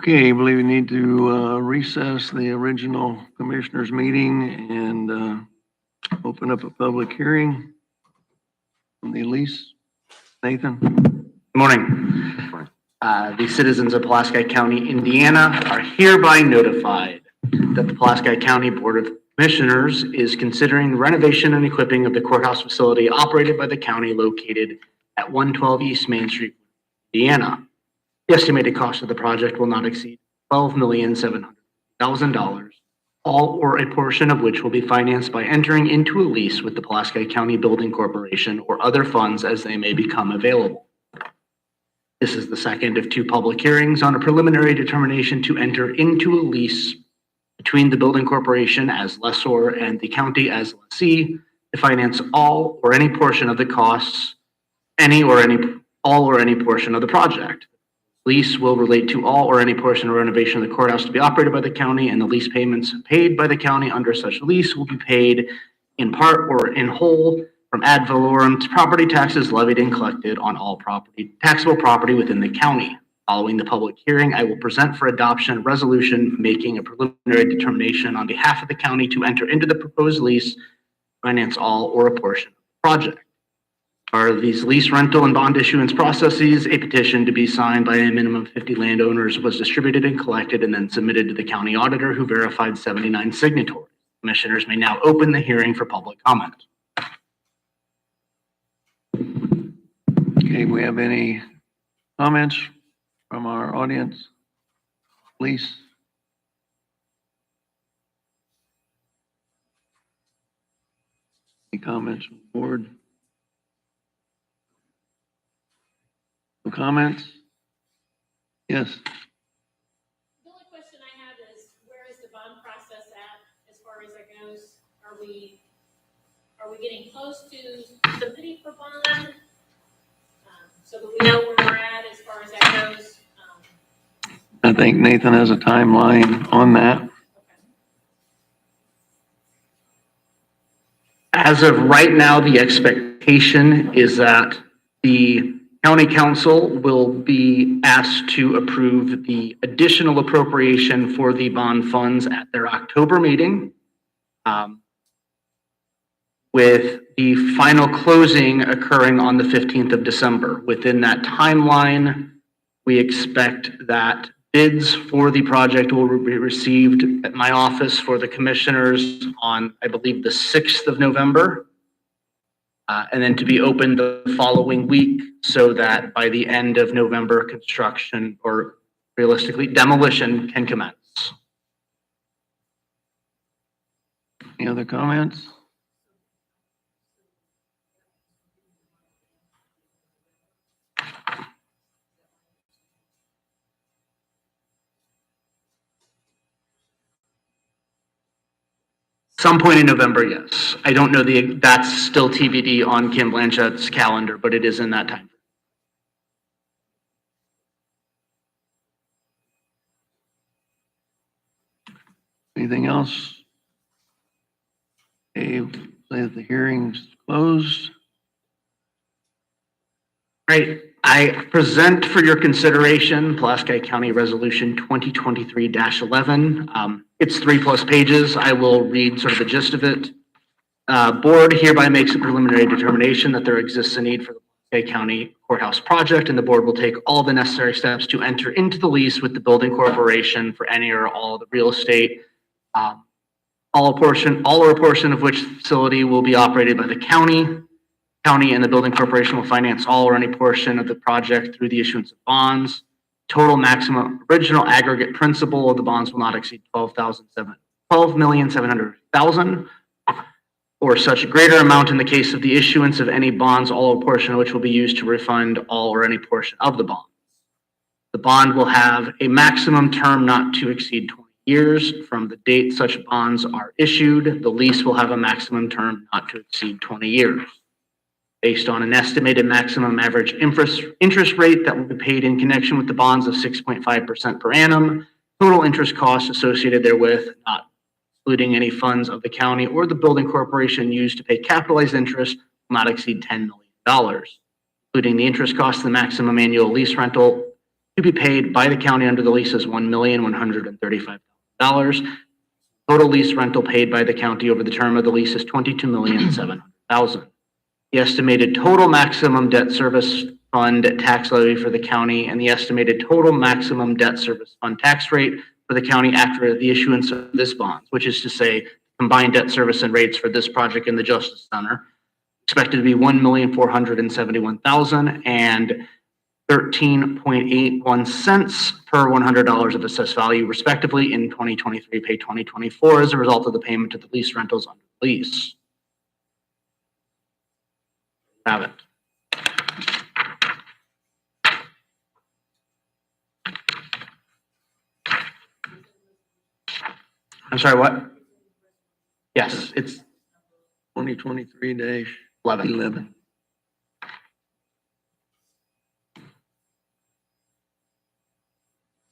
Okay, I believe we need to recess the original commissioners meeting and open up a public hearing on the lease. Nathan? Good morning. The citizens of Pulaski County, Indiana are hereby notified that the Pulaski County Board of Commissioners is considering renovation and equipping of the courthouse facility operated by the county located at 112 East Main Street, Indiana. The estimated cost of the project will not exceed $12,700,000, all or a portion of which will be financed by entering into a lease with the Pulaski County Building Corporation or other funds as they may become available. This is the second of two public hearings on a preliminary determination to enter into a lease between the Building Corporation as lessor and the county as lessee to finance all or any portion of the costs, all or any portion of the project. Lease will relate to all or any portion of renovation of the courthouse to be operated by the county, and the lease payments paid by the county under such lease will be paid in part or in whole from ad valorem to property taxes levied and collected on all taxable property within the county. Following the public hearing, I will present for adoption a resolution making a preliminary determination on behalf of the county to enter into the proposed lease, finance all or a portion of the project. Part of these lease rental and bond issuance processes, a petition to be signed by a minimum of 50 landowners was distributed and collected and then submitted to the county auditor, who verified 79 signatories. Commissioners may now open the hearing for public comment. Okay, we have any comments from our audience? Please. Any comments from the board? No comments? Yes. The only question I have is, where is the bond process at as far as that goes? Are we getting close to submitting for bond? So that we know where we're at as far as that goes? I think Nathan has a timeline on that. Okay. As of right now, the expectation is that the County Council will be asked to approve the additional appropriation for the bond funds at their October meeting, with the final closing occurring on the 15th of December. Within that timeline, we expect that bids for the project will be received at my office for the commissioners on, I believe, the 6th of November. And then to be open the following week so that by the end of November, construction or realistically demolition can commence. Any other comments? Some point in November, yes. I don't know that's still TBD on Kim Blanchett's calendar, but it is in that time. Anything else? Okay, say that the hearing's closed. Right. I present for your consideration Pulaski County Resolution 2023-11. It's 3+ pages. I will read sort of the gist of it. Board hereby makes a preliminary determination that there exists a need for the Pulaski County Courthouse project, and the board will take all the necessary steps to enter into the lease with the building corporation for any or all of the real estate, all or a portion of which facility will be operated by the county. County and the building corporation will finance all or any portion of the project through the issuance of bonds. Total maximum original aggregate principal of the bonds will not exceed $12,700,000, or such greater amount in the case of the issuance of any bonds, all or portion of which will be used to refund all or any portion of the bond. The bond will have a maximum term not to exceed 20 years from the date such bonds are issued. The lease will have a maximum term not to exceed 20 years. Based on an estimated maximum average interest rate that will be paid in connection with the bonds of 6.5% per annum. Total interest costs associated therewith, not including any funds of the county or the building corporation used to pay capitalized interest, will not exceed $10 million, including the interest cost of the maximum annual lease rental to be paid by the county under the lease is $1,135,000. Total lease rental paid by the county over the term of the lease is $22,700,000. The estimated total maximum debt service fund tax levy for the county and the estimated total maximum debt service fund tax rate for the county after the issuance of this bond, which is to say combined debt service and rates for this project in the Justice Center, expected to be $1,471,000 and 13.81 cents per $100 of assessed value, respectively, in 2023 pay 2024 as a result of the payment of the lease rentals under the lease. Have it. I'm sorry, what? Yes, it's 2023-11.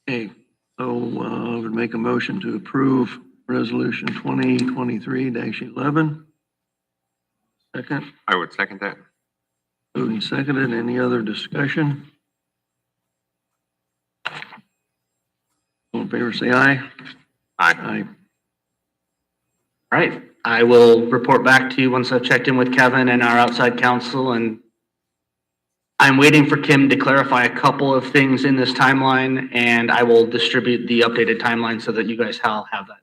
Okay, so I would make a motion to approve resolution 2023-11. Second, I would second that. moved and seconded. Any other discussion? All in favor, say aye. Aye. Aye. all right. I will report back to you once I've checked in with Kevin and our outside counsel, and I'm waiting for Kim to clarify a couple of things in this timeline, and I will distribute the updated timeline so that you guys all have that.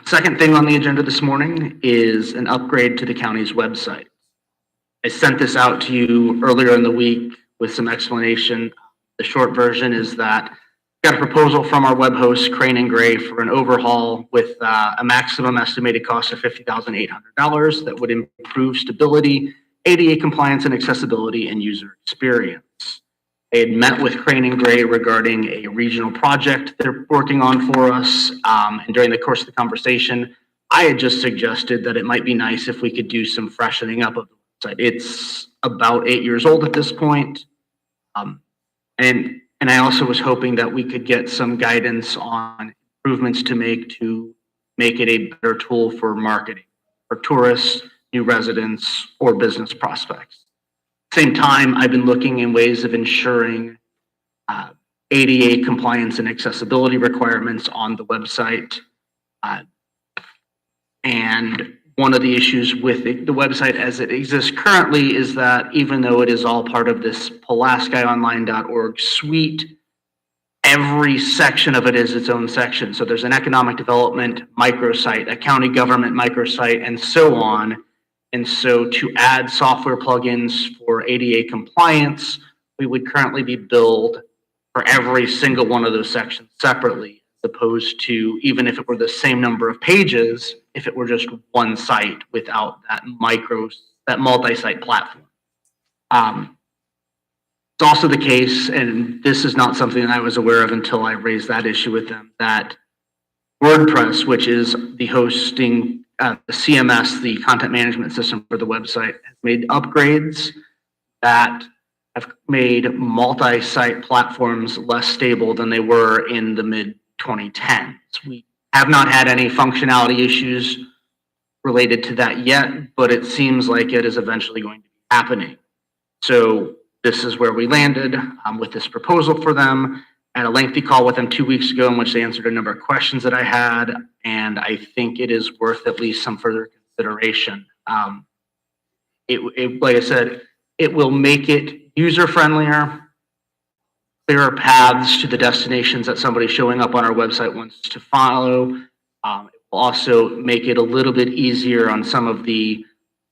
Second thing on the agenda this morning is an upgrade to the county's website. I sent this out to you earlier in the week with some explanation. The short version is that I got a proposal from our web host, Crane and Gray, for an overhaul with a maximum estimated cost of $50,800 that would improve stability, ADA compliance and accessibility, and user experience. I had met with Crane and Gray regarding a regional project they're working on for us. And during the course of the conversation, I had just suggested that it might be nice if we could do some freshening up of the website. It's about 8 years old at this point. And I also was hoping that we could get some guidance on improvements to make it a better tool for marketing, for tourists, new residents, or business prospects. Same time, I've been looking in ways of ensuring ADA compliance and accessibility requirements on the website. And one of the issues with the website as it exists currently is that even though it is all part of this PulaskiOnline.org suite, every section of it is its own section. So there's an economic development microsite, a county government microsite, and so on. And so to add software plugins for ADA compliance, we would currently be billed for every single one of those sections separately, as opposed to, even if it were the same number of pages, if it were just one site without that multi-site platform. It's also the case, and this is not something I was aware of until I raised that issue with them, that WordPress, which is the hosting, the CMS, the content management system for the website, has made upgrades that have made multi-site platforms less stable than they were in the mid-2010s. We have not had any functionality issues related to that yet, but it seems like it is eventually going to be happening. So this is where we landed with this proposal for them. I had a lengthy call with them 2 weeks ago in which they answered a number of questions that I had, and I think it is worth at least some further consideration. Like I said, it will make it user-friendlier, clearer paths to the destinations that somebody showing up on our website wants to follow. It will also make it a little bit easier on some of the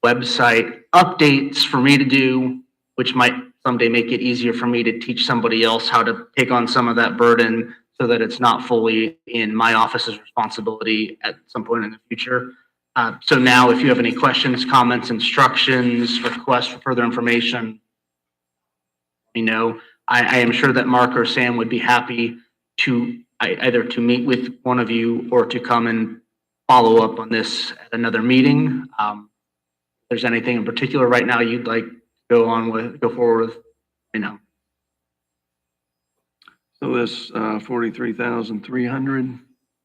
website updates for me to do, which might someday make it easier for me to teach somebody else how to take on some of that burden so that it's not fully in my office's responsibility at some point in the future. So now if you have any questions, comments, instructions, requests for further information, let me know. I am sure that Mark or Sam would be happy to either to meet with one of you or to come and follow up on this at another meeting. If there's anything in particular right now you'd like go forward with, you know. So this 43,300.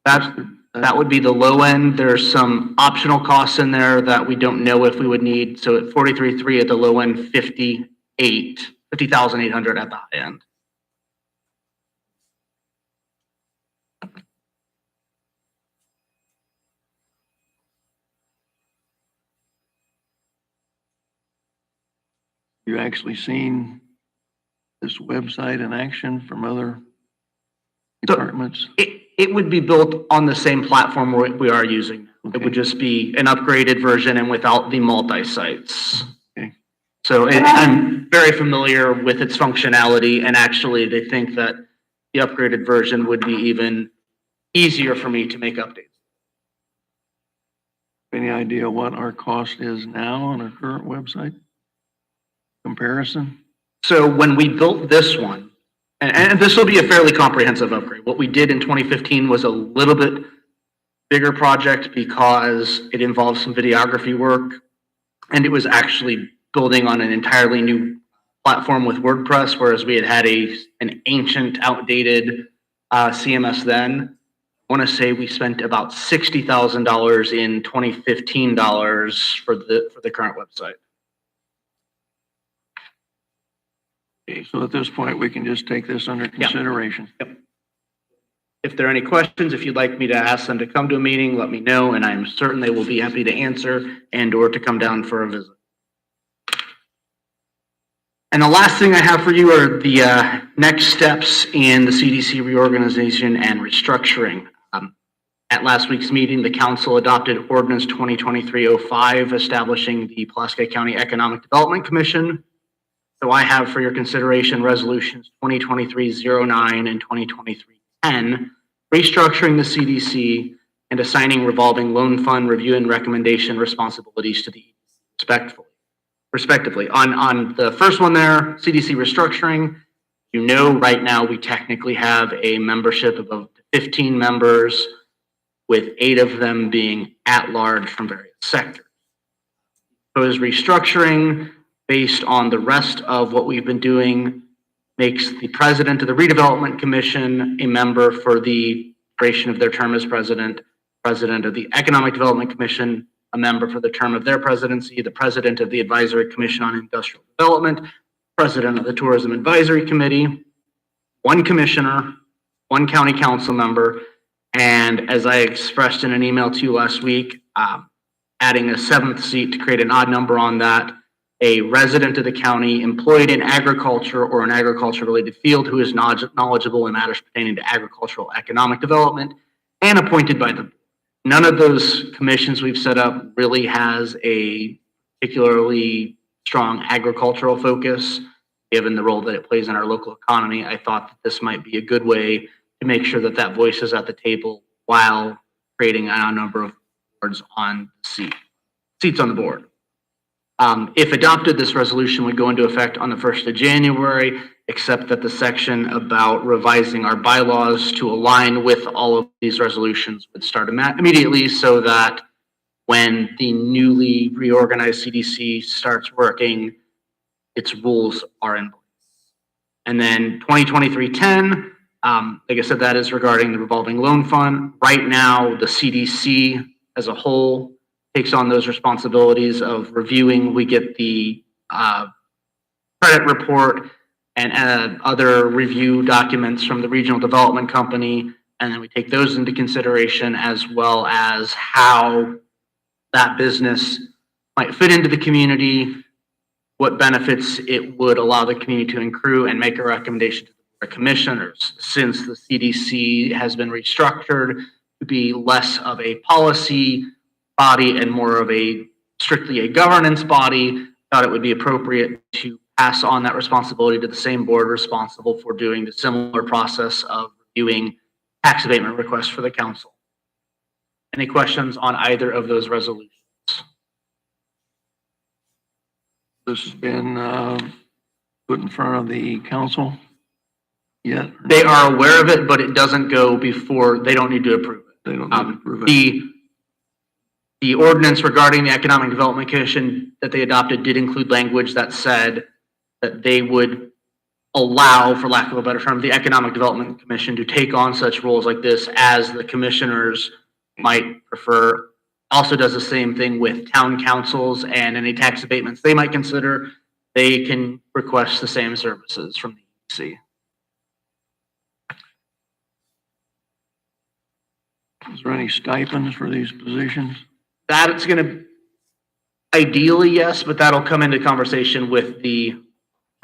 That would be the low end. There's some optional costs in there that we don't know if we would need. So at 43.3 at the low end, 58 50,800 at the high end. You actually seen this website in action from other departments? It would be built on the same platform we are using. It would just be an upgraded version and without the multi-sites. Okay. So I'm very familiar with its functionality, and actually they think that the upgraded version would be even easier for me to make updates. Any idea what our cost is now on our current website? Comparison? So when we built this one, and this will be a fairly comprehensive upgrade. What we did in 2015 was a little bit bigger project because it involved some videography work, and it was actually building on an entirely new platform with WordPress, whereas we had an ancient, outdated CMS then. I want to say we spent about $60,000 in 2015 for the current website. Okay, so at this point, we can just take this under consideration. Yep. If there are any questions, if you'd like me to ask them to come to a meeting, let me know, and I'm certain they will be happy to answer and or to come down for a visit. And the last thing I have for you are the next steps in the CDC reorganization and restructuring. At last week's meeting, the council adopted Ordinance 2023-05, establishing the Pulaski County Economic Development Commission. So I have for your consideration resolutions 2023-09 and 2023-10, restructuring the CDC and assigning revolving loan fund review and recommendation responsibilities to the EDC respectively. On the first one there, CDC restructuring, you know right now we technically have a membership of 15 members, with 8 of them being at large from various sectors. Proposed restructuring, based on the rest of what we've been doing, makes the president of the Redevelopment Commission a member for the duration of their term as president of the Economic Development Commission a member for the term of their presidency, the president of the Advisory Commission on Industrial Development, president of the Tourism Advisory Committee, 1 commissioner, 1 county council member, and as I expressed in an email to you last week, adding a 7th seat to create an odd number on that, a resident of the county employed in agriculture or an agriculture-related field who is knowledgeable in matters pertaining to agricultural economic development and appointed by the. None of those commissions we've set up really has a particularly strong agricultural focus, given the role that it plays in our local economy. I thought that this might be a good way to make sure that that voice is at the table while creating a number of boards on the seats on the board. If adopted, this resolution would go into effect on the 1st of January, except that the section about revising our bylaws to align with all of these resolutions would start immediately, so that when the newly reorganized CDC starts working, its rules are in place. And then 2023-10, like I said, that is regarding the revolving loan fund. Right now, the CDC as a whole takes on those responsibilities of reviewing. We get the credit report and other review documents from the regional development company, and then we take those into consideration, as well as how that business might fit into the community, what benefits it would allow the community to accrue, and make a recommendation to the commissioners. Since the CDC has been restructured to be less of a policy body and more of a strictly a governance body, thought it would be appropriate to pass on that responsibility to the same board responsible for doing the similar process of reviewing tax abatement requests for the council. Any questions on either of those resolutions? This has been put in front of the council yet? They are aware of it, but it doesn't go before, they don't need to approve it. They don't need to approve it. The ordinance regarding the Economic Development Commission that they adopted did include language that said that they would allow, for lack of a better term, the Economic Development Commission to take on such roles like this as the commissioners might prefer. Also does the same thing with town councils and any tax abatements they might consider. they can request the same services from the EDC. Is there any stipends for these positions? That's going to, ideally, yes, but that'll come into conversation with the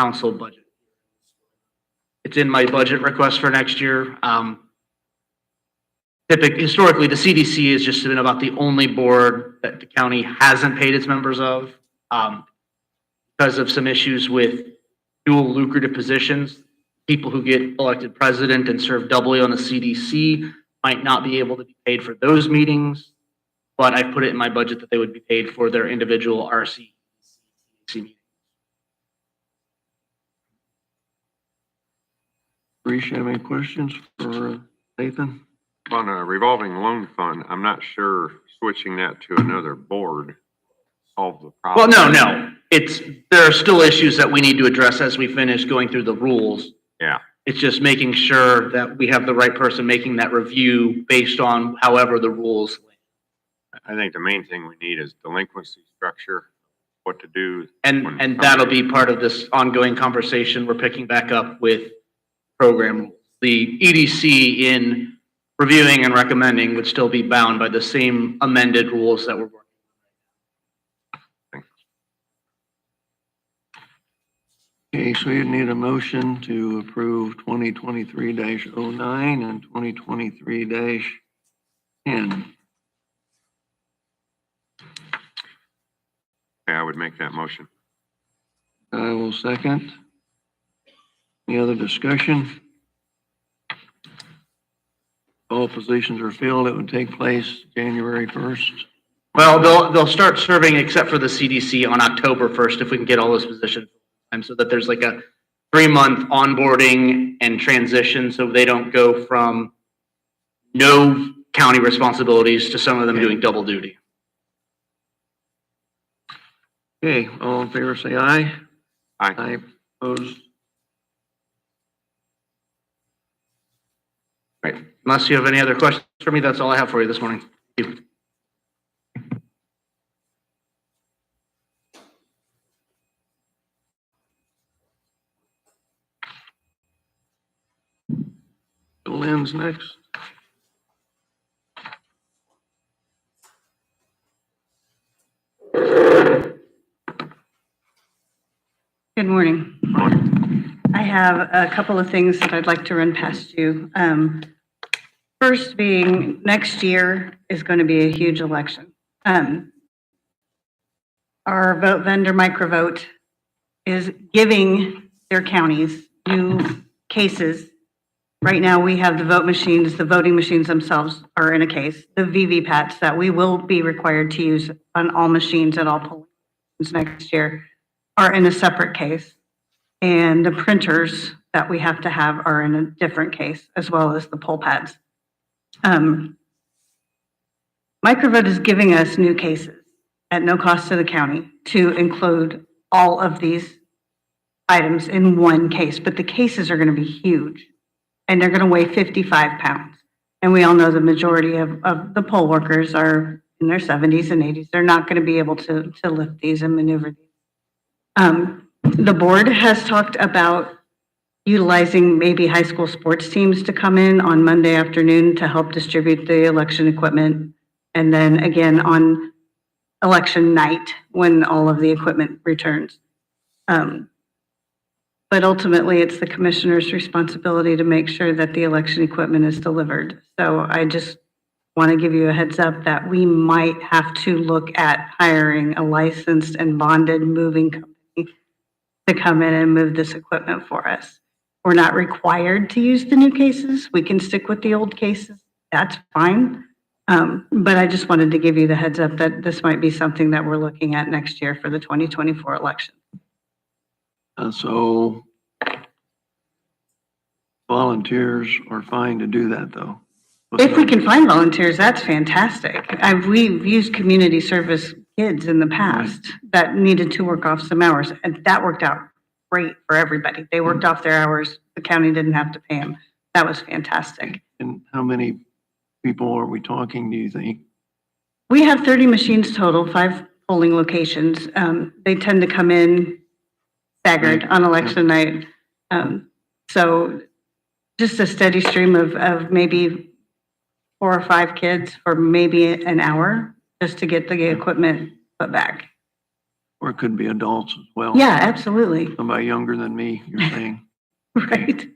council budget. It's in my budget request for next year. Historically, the CDC has just been about the only board that the county hasn't paid its members of because of some issues with dual lucrative positions. People who get elected president and serve doubly on the CDC might not be able to be paid for those meetings, but I put it in my budget that they would be paid for their individual RC meetings. Reese, you have any questions for Nathan? On a revolving loan fund, I'm not sure switching that to another board solves the Well, problem. no. There are still issues that we need to address as we finish going through the rules. Yeah. It's just making sure that we have the right person making that review based on however the rules. I think the main thing we need is delinquency structure, what to do. And that'll be part of this ongoing conversation we're picking back up with program rules. The EDC in reviewing and recommending would still be bound by the same amended rules that we're working on. Okay, so you need a motion to approve 2023-09 and 2023-10. Okay, I would make that motion. I will second. Any other discussion? All positions are filled. It would take place January 1st. Well, they'll start serving except for the CDC on October 1st if we can get all those positions. And so that there's like a 3-month onboarding and transition so they don't go from no county responsibilities to some of them doing double duty. Okay, all in favor say aye. Aye. Aye, opposed. Right. Unless you have any other questions for me, that's all I have for you this morning. Thank you. Lynn's next. Good morning. I have a couple of things that I'd like to run past you. First being, next year is going to be a huge election. Our vote vendor microvote is giving their counties new cases. Right now, we have the vote machines, the voting machines themselves are in a case. The VVPATs that we will be required to use on all machines at all polling next year are in a separate case. And the printers that we have to have are in a different case, as well as the poll pads. Microvote is giving us new cases at no cost to the county to include all of these items in one case, but the cases are going to be huge and they're going to weigh 55 pounds. And we all know the majority of the poll workers are in their 70s and 80s. They're not going to be able to lift these and maneuver these. The board has talked about utilizing maybe high school sports teams to come in on Monday afternoon to help distribute the election equipment. And then again on election night when all of the equipment returns. But ultimately it's the commissioner's responsibility to make sure that the election equipment is delivered. So I just want to give you a heads up that we might have to look at hiring a licensed and bonded moving company to come in and move this equipment for us. We're not required to use the new cases. We can stick with the old cases. That's fine. But I just wanted to give you the heads up that this might be something that we're looking at next year for the 2024 election. So volunteers are fine to do that though. If we can find volunteers, that's fantastic. We've used community service kids in the past that needed to work off some hours, and that worked out great for everybody. They worked off their hours. The county didn't have to pay them. That was fantastic. And how many people are we talking, do you think? We have 30 machines total, 5 polling locations. They tend to come in staggered on election night. So just a steady stream of maybe 4 or 5 kids for maybe an hour just to get the equipment put back. Or it could be adults as well. Yeah, absolutely. Somebody younger than me, you're saying. Right.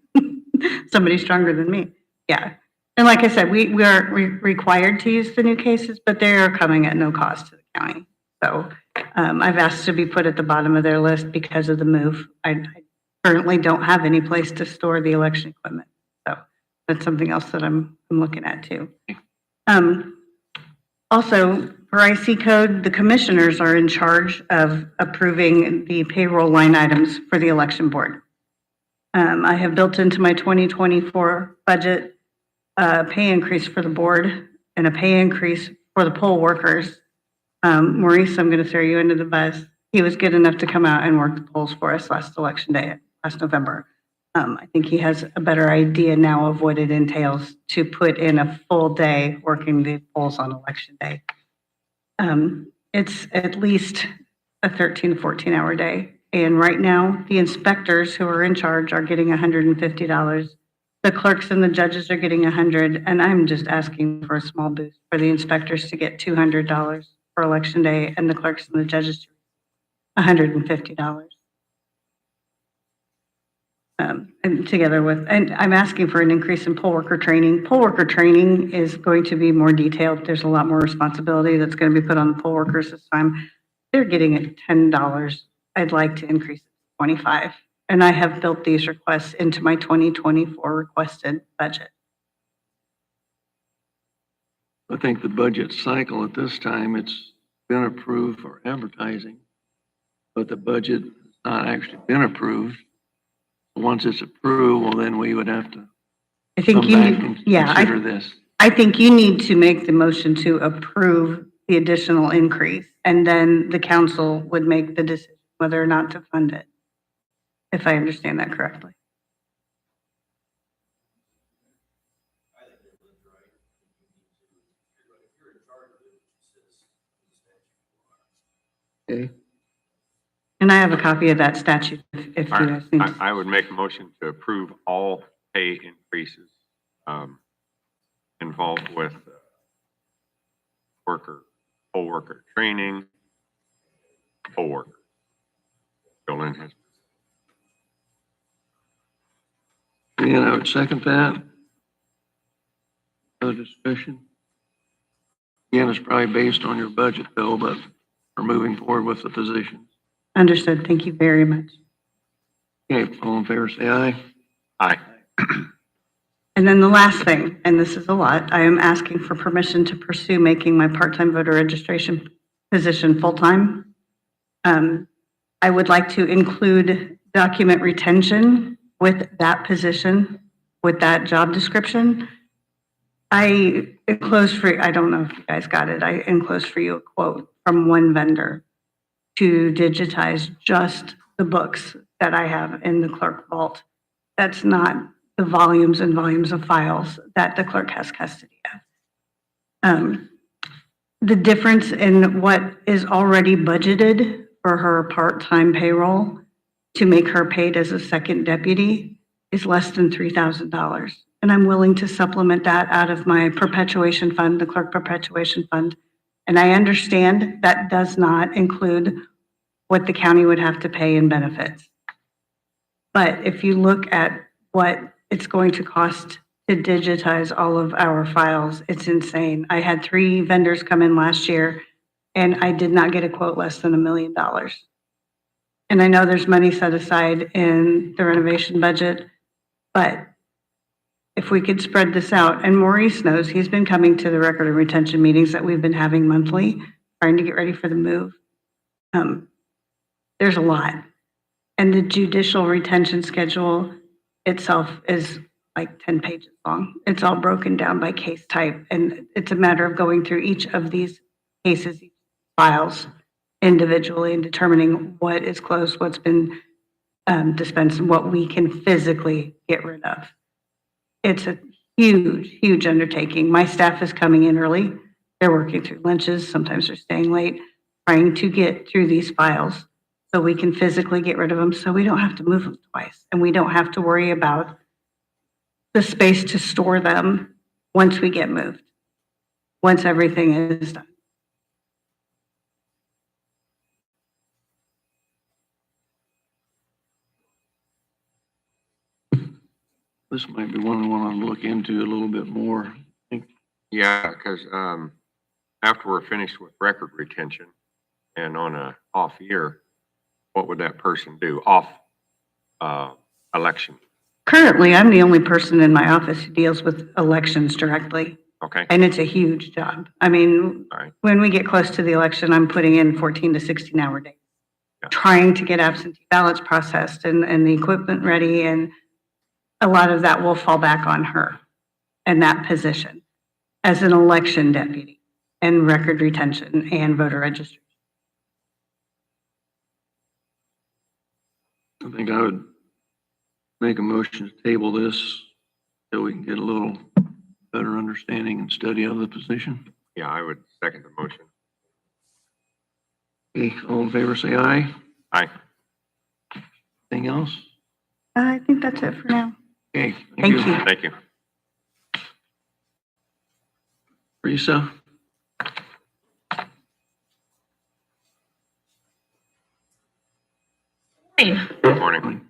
Somebody stronger than me. Yeah. And like I said, we are required to use the new cases, but they are coming at no cost to the county. So I've asked to be put at the bottom of their list because of the move. I currently don't have any place to store the election equipment. So that's something else that I'm looking at too. Also, for IC code, the commissioners are in charge of approving the payroll line items for the election board. I have built into my 2024 budget a pay increase for the board and a pay increase for the poll workers. Maurice, I'm going to throw you into the bus. He was good enough to come out and work the polls for us last election day, last November. I think he has a better idea now of what it entails to put in a full day working the polls on election day. It's at least a 13 to 14 hour day. And right now, the inspectors who are in charge are getting $150. The clerks and the judges are getting $100. And I'm just asking for a small boost for the inspectors to get $200 for election day and the clerks and the judges $150. And together with, and I'm asking for an increase in poll worker training. Poll worker training is going to be more detailed. There's a lot more responsibility that's going to be put on the poll workers this time. They're getting it $10. I'd like to increase it to 25. And I have built these requests into my 2024 requested budget. I think the budget cycle at this time, it's been approved for advertising, but the budget has not actually been approved. Once it's approved, well, then we would have to I think come you back need, and yeah, consider this. I think you need to make the motion to approve the additional increase, and then the council would make the decision whether or not to fund it, if I understand that correctly. Okay, And I have a copy of that statute if you All guys right, need to. I would make a motion to approve all pay increases involved with poll worker training, poll worker. Jolene has. and I would second that. Other discussion? Again, it's probably based on your budget though, but we're moving forward with the positions. Understood. Thank you very much. Okay, all in favor, say aye. Aye. And then the last thing, and this is a lot, I am asking for permission to pursue making my part-time voter registration position full-time. I would like to include document retention with that position, with that job description. I enclosed for, I don't know if you guys got it, I enclosed for you a quote from one vendor to digitize just the books that I have in the clerk vault. That's not the volumes and volumes of files that the clerk has custody of. The difference in what is already budgeted for her part-time payroll to make her paid as a second deputy is less than $3,000. And I'm willing to supplement that out of my perpetuation fund, the clerk perpetuation fund. And I understand that does not include what the county would have to pay in benefits. But if you look at what it's going to cost to digitize all of our files, it's insane. I had 3 vendors come in last year and I did not get a quote less than $1 million. And I know there's money set aside in the renovation budget, but if we could spread this out, and Maurice knows, he's been coming to the record and retention meetings that we've been having monthly, trying to get ready for the move. There's a lot. And the judicial retention schedule itself is like 10 pages long. It's all broken down by case type. And it's a matter of going through each of these cases, files individually and determining what is closed, what's been dispensed, and what we can physically get rid of. It's a huge, huge undertaking. My staff is coming in early. They're working through lunches. Sometimes they're staying late, trying to get through these files so we can physically get rid of them, so we don't have to move them twice. And we don't have to worry about the space to store them once we get moved, once everything is done. This might be one I want to look into a little bit more. I think Yeah, because after we're finished with record retention and on a off year, what would that person do? Off election, Currently, I'm the only person in my office who deals with elections directly, okay? and it's a huge job. I mean, All right. when we get close to the election, I'm putting in 14 to 16-hour days, Yeah. trying to get absentee ballots processed and the equipment ready, and a lot of that will fall back on her in that position as an election deputy and record retention and voter registration. I think I would make a motion to table this so we can get a little better understanding and study of the position. Yeah, I would second the motion. Okay, all in favor, say aye. Aye. Anything else? I think that's it for now. Okay, Thank you. Thank you. Teresa? Hey, Good morning.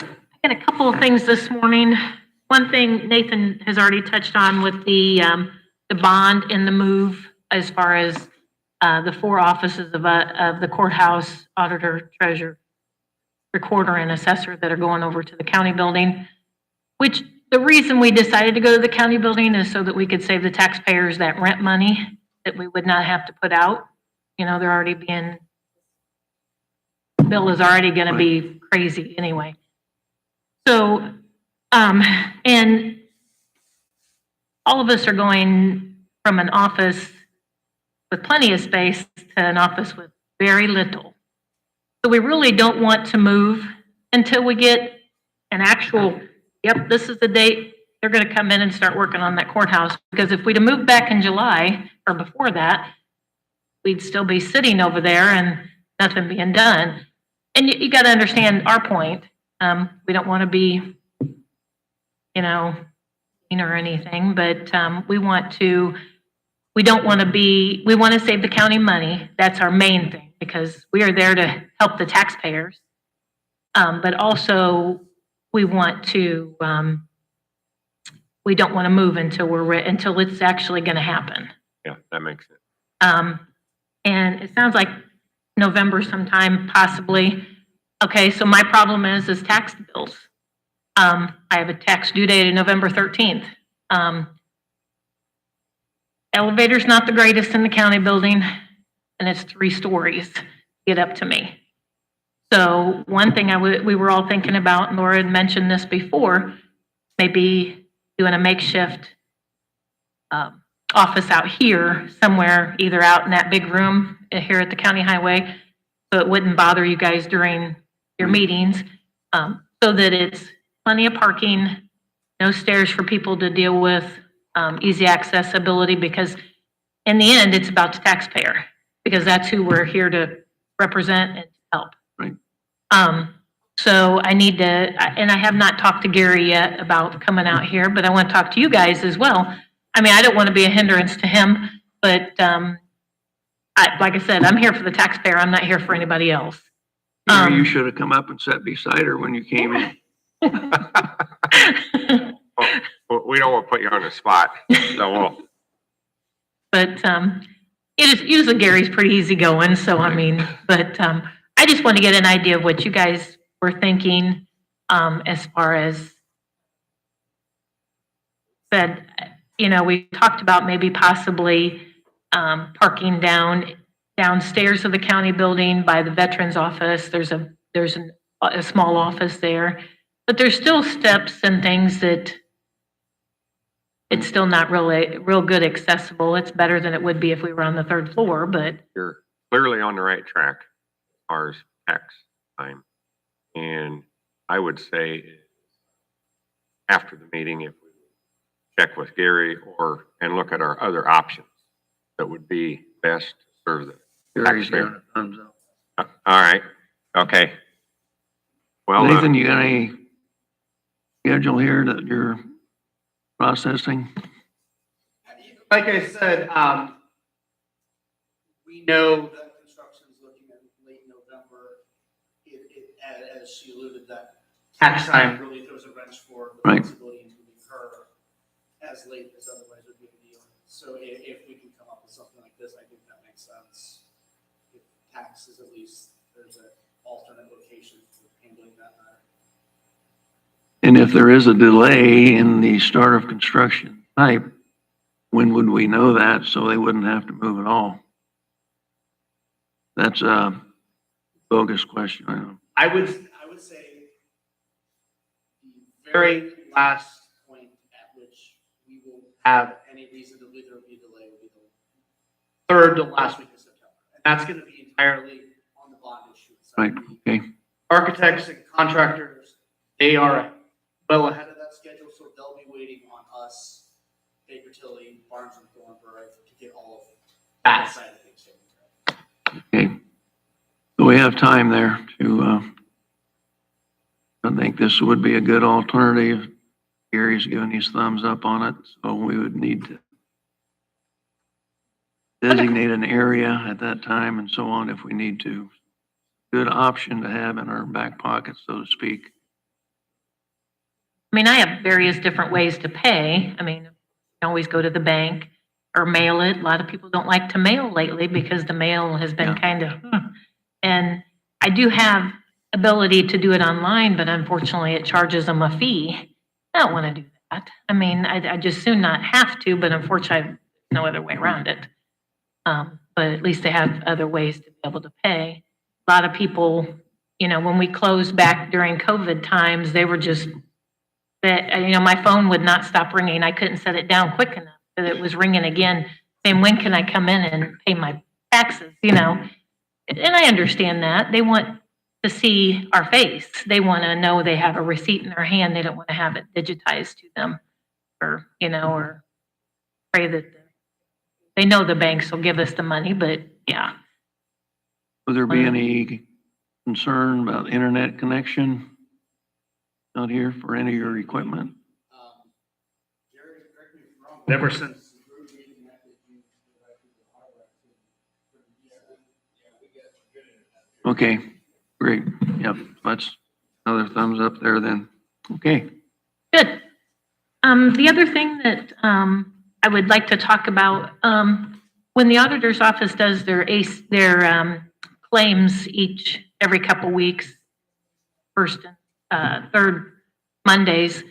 I got a couple of things this morning. One thing Nathan has already touched on with the bond and the move as far as the 4 offices of the courthouse, auditor, treasurer, recorder, and assessor that are going over to the county building, which the reason we decided to go to the county building is so that we could save the taxpayers that rent money that we would not have to put out. You know, they're already being, bill is already going to be crazy anyway. So, and all of us are going from an office with plenty of space to an office with very little. So we really don't want to move until we get an actual, yep, this is the date they're going to come in and start working on that courthouse. Because if we'd have moved back in July or before that, we'd still be sitting over there and nothing being done. And you got to understand our point. We don't want to be, you know, mean or anything, but we want to save the county money. That's our main thing, because we are there to help the taxpayers. But also we want to, we don't want to move until it's actually going to happen. Yeah, that makes sense. And it sounds like November sometime, possibly. Okay, so my problem is tax bills. I have a tax due date of November 13th. Elevator's not the greatest in the county building, and it's 3 stories to get up to me. So one thing we were all thinking about, and Laura had mentioned this before, maybe doing a makeshift office out here somewhere, either out in that big room here at the county highway, so it wouldn't bother you guys during your meetings, so that it's plenty of parking, no stairs for people to deal with, easy accessibility, because in the end, it's about the taxpayer, because that's who we're here to represent and help. Right. So I need to, and I have not talked to Gary yet about coming out here, but I want to talk to you guys as well. I mean, I don't want to be a hindrance to him, but like I said, I'm here for the taxpayer. I'm not here for anybody else. You should have come up and sat beside her when you came in. Well, we don't want to put you on the spot, so we'll. But usually Gary's pretty easygoing, so I mean, but I just want to get an idea of what you guys were thinking as far as said, you know, we talked about maybe possibly parking downstairs of the county building by the veterans office. There's a small office there, but there's still steps and things that it's still not really real good accessible. It's better than it would be if we were on the 3rd floor, but You're clearly on the right track as far as tax time. And I would say after the meeting, if we check with Gary and look at our other options that would be best to serve the Gary's taxpayer. got a thumbs up. All right, okay. Well, Nathan, you got any schedule here that you're processing? Like I said, we know that construction is looking at late November. As she alluded, that tax time really throws a wrench for the Right. possibility of moving her as late as otherwise would be the deal. So if we can come up with something like this, I think that makes sense. If taxes, at least there's an alternate location for handling that matter. And if there is a delay in the start of construction type, when would we know that so they wouldn't have to move at all? That's a bogus question, I know. I would say the very last point at which we will have any reason to believe there will be a delay will be the third to last week of September. And that's going to be entirely on the bond issue. Right, okay. Architects and contractors, they are well ahead of that schedule, so they'll be waiting on us, Baker Tilly, Barnes and Thornburg, to get all of that side of things taken care of. Okay. So we have time there to, I think this would be a good alternative. Gary's given his thumbs up on it, so we would need to designate an area at that time and so on if we need to. Good option to have in our back pocket, so to speak. I mean, I have various different ways to pay. I mean, you can always go to the bank or mail it. A lot of people don't like to mail lately because the mail has been Yeah. kind of, and I do have ability to do it online, but unfortunately it charges them a fee. I don't want to do that. I mean, I just soon not have to, but unfortunately, there's no other way around it. But at least they have other ways to be able to pay. A lot of people, you know, when we closed back during COVID times, they were just, that, you know, my phone would not stop ringing. I couldn't set it down quick enough, that it was ringing again, saying, when can I come in and pay my taxes, you know? And I understand that. They want to see our face. They want to know they have a receipt in their hand. They don't want to have it digitized to them, or, you know, or pray that they know the banks will give us the money, but yeah. Would there be any concern about internet connection out here for any of your equipment? Gary, correct me if I'm wrong, but ever since Okay, great. Yep, that's another thumbs up there then. Okay. Good. The other thing that I would like to talk about, when the auditor's office does their claims every couple weeks, first and third Mondays,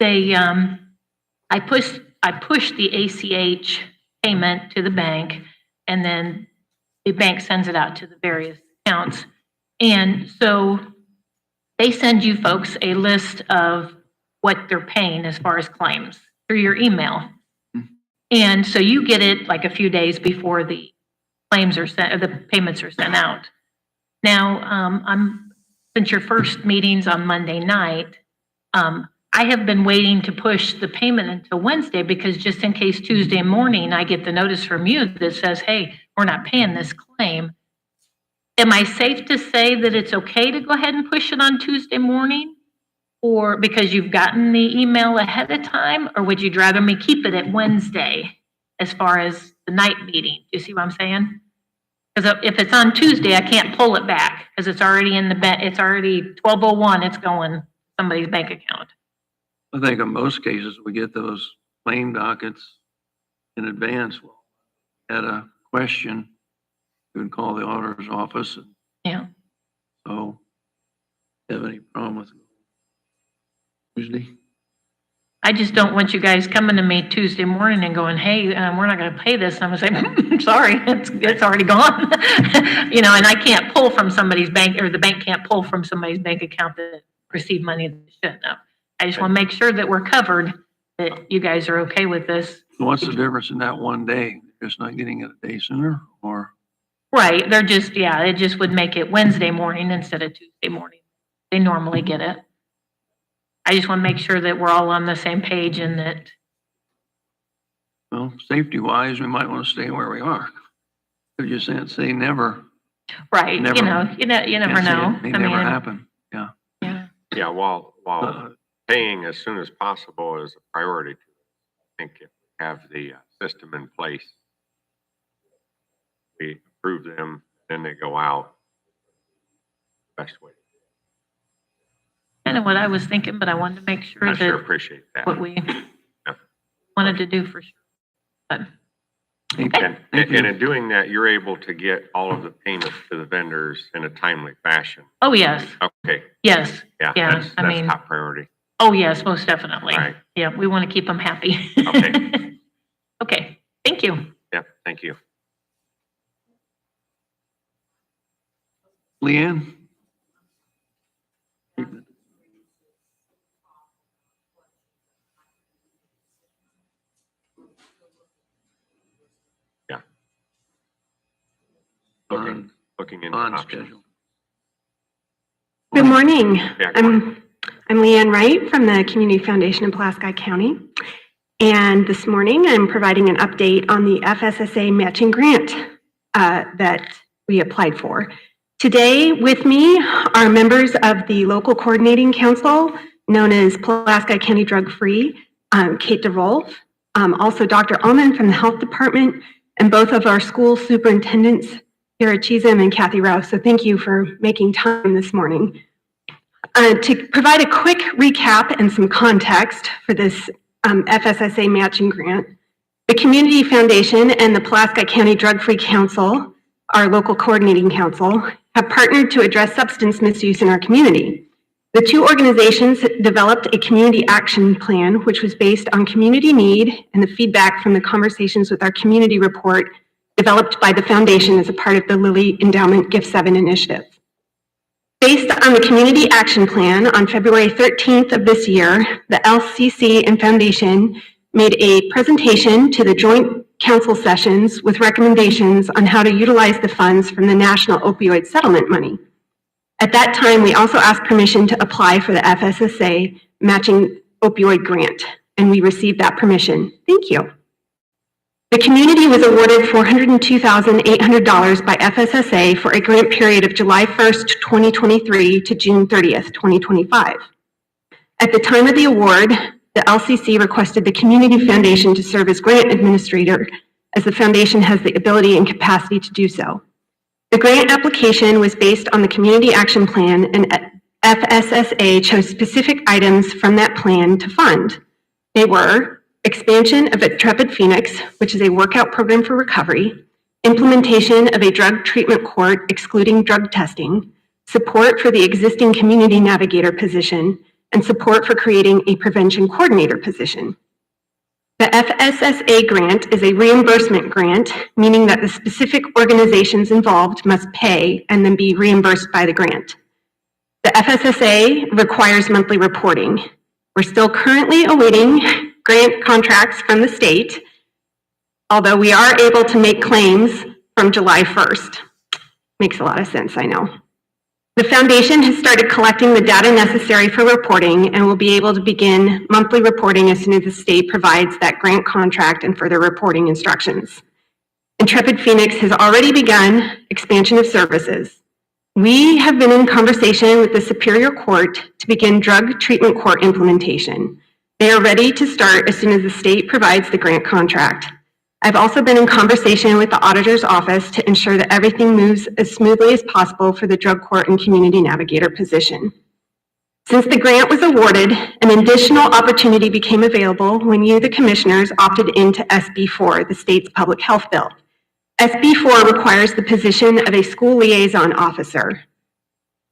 I push the ACH payment to the bank, and then the bank sends it out to the various accounts. And so they send you folks a list of what they're paying as far as claims through your email. And so you get it like a few days before the claims are sent, or the payments are sent out. Now, since your first meeting's on Monday night, I have been waiting to push the payment until Wednesday, because just in case Tuesday morning I get the notice from you that says, hey, we're not paying this claim. Am I safe to say that it's okay to go ahead and push it on Tuesday morning? Or because you've gotten the email ahead of time, or would you rather me keep it at Wednesday as far as the night meeting? Do you see what I'm saying? Because if it's on Tuesday, I can't pull it back because it's already in the it's already 12:01, it's going somebody's bank account. I think in most cases, we get those claim dockets in advance. Well, had a question, you would call the auditor's office. And Yeah. so, have any problem with Tuesday? I just don't want you guys coming to me Tuesday morning and going, hey, we're not going to pay this. I'm going to say, sorry, it's already gone. You know, and I can't pull from somebody's bank, or the bank can't pull from somebody's bank account that received money that they shouldn't have. I just want to make sure that we're covered, that you guys are okay with this. So what's the difference in that one day? Just not getting it a day sooner, or? Right, they're just, yeah, it just would make it Wednesday morning instead of Tuesday morning. They normally get it. I just want to make sure that we're all on the same page, and that, Well, safety wise, we might want to stay where we are. If you say never Right, Never- you never Can't say know. it may I never mean, happen. Yeah. yeah. Yeah, while Uh, paying as soon as possible is a priority to us. I think if we have the system in place, we approve them, then they go out. Best way. Kind of what I was thinking, but I wanted to make sure I sure that appreciate that. what we wanted to do for sure. But Thank you. And Thank you. in doing that, you're able to get all of the payments to the vendors in a timely fashion. oh, yes, Okay, yes. yeah, Yeah, that's I mean- top priority. Oh, yes, most definitely. All right. Yeah, we want to keep them happy. Okay. Okay, thank you. Yeah, thank you. Leanne? Yeah. On, Looking into on options. schedule. Good morning. Yeah, good morning. I'm Leanne Wright from the Community Foundation of Pulaski County. And this morning, I'm providing an update on the FSSA matching grant that we applied for. Today with me are members of the local coordinating council, known as Pulaski County Drug Free, Kate DeRolf, also Dr. Ullman from the Health Department, and both of our school superintendents, Kara Chisholm and Kathy Rouse. So thank you for making time this morning. To provide a quick recap and some context for this FSSA matching grant, the Community Foundation and the Pulaski County Drug Free Council, our local coordinating council, have partnered to address substance misuse in our community. The two organizations developed a community action plan, which was based on community need and the feedback from the conversations with our community report developed by the foundation as a part of the Lilly Endowment Gift 7 initiative. Based on the Community Action Plan, on February 13th of this year, the LCC and Foundation made a presentation to the joint council sessions with recommendations on how to utilize the funds from the National Opioid Settlement money. At that time, we also asked permission to apply for the FSSA matching opioid grant, and we received that permission. Thank you. The community was awarded $402,800 by FSSA for a grant period of July 1st, 2023 to June 30th, 2025. At the time of the award, the LCC requested the Community Foundation to serve as grant administrator, as the foundation has the ability and capacity to do so. The grant application was based on the Community Action Plan, and FSSA chose specific items from that plan to fund. They were expansion of Intrepid Phoenix, which is a workout program for recovery, implementation of a drug treatment court excluding drug testing, support for the existing community navigator position, and support for creating a prevention coordinator position. The FSSA grant is a reimbursement grant, meaning that the specific organizations involved must pay and then be reimbursed by the grant. The FSSA requires monthly reporting. We're still currently awaiting grant contracts from the state, although we are able to make claims from July 1st. Makes a lot of sense, I know. The foundation has started collecting the data necessary for reporting and will be able to begin monthly reporting as soon as the state provides that grant contract and further reporting instructions. Intrepid Phoenix has already begun expansion of services. We have been in conversation with the Superior Court to begin drug treatment court implementation. They are ready to start as soon as the state provides the grant contract. I've also been in conversation with the auditor's office to ensure that everything moves as smoothly as possible for the drug court and community navigator position. Since the grant was awarded, an additional opportunity became available when you, the commissioners, opted into SB4, the state's public health bill. SB4 requires the position of a school liaison officer.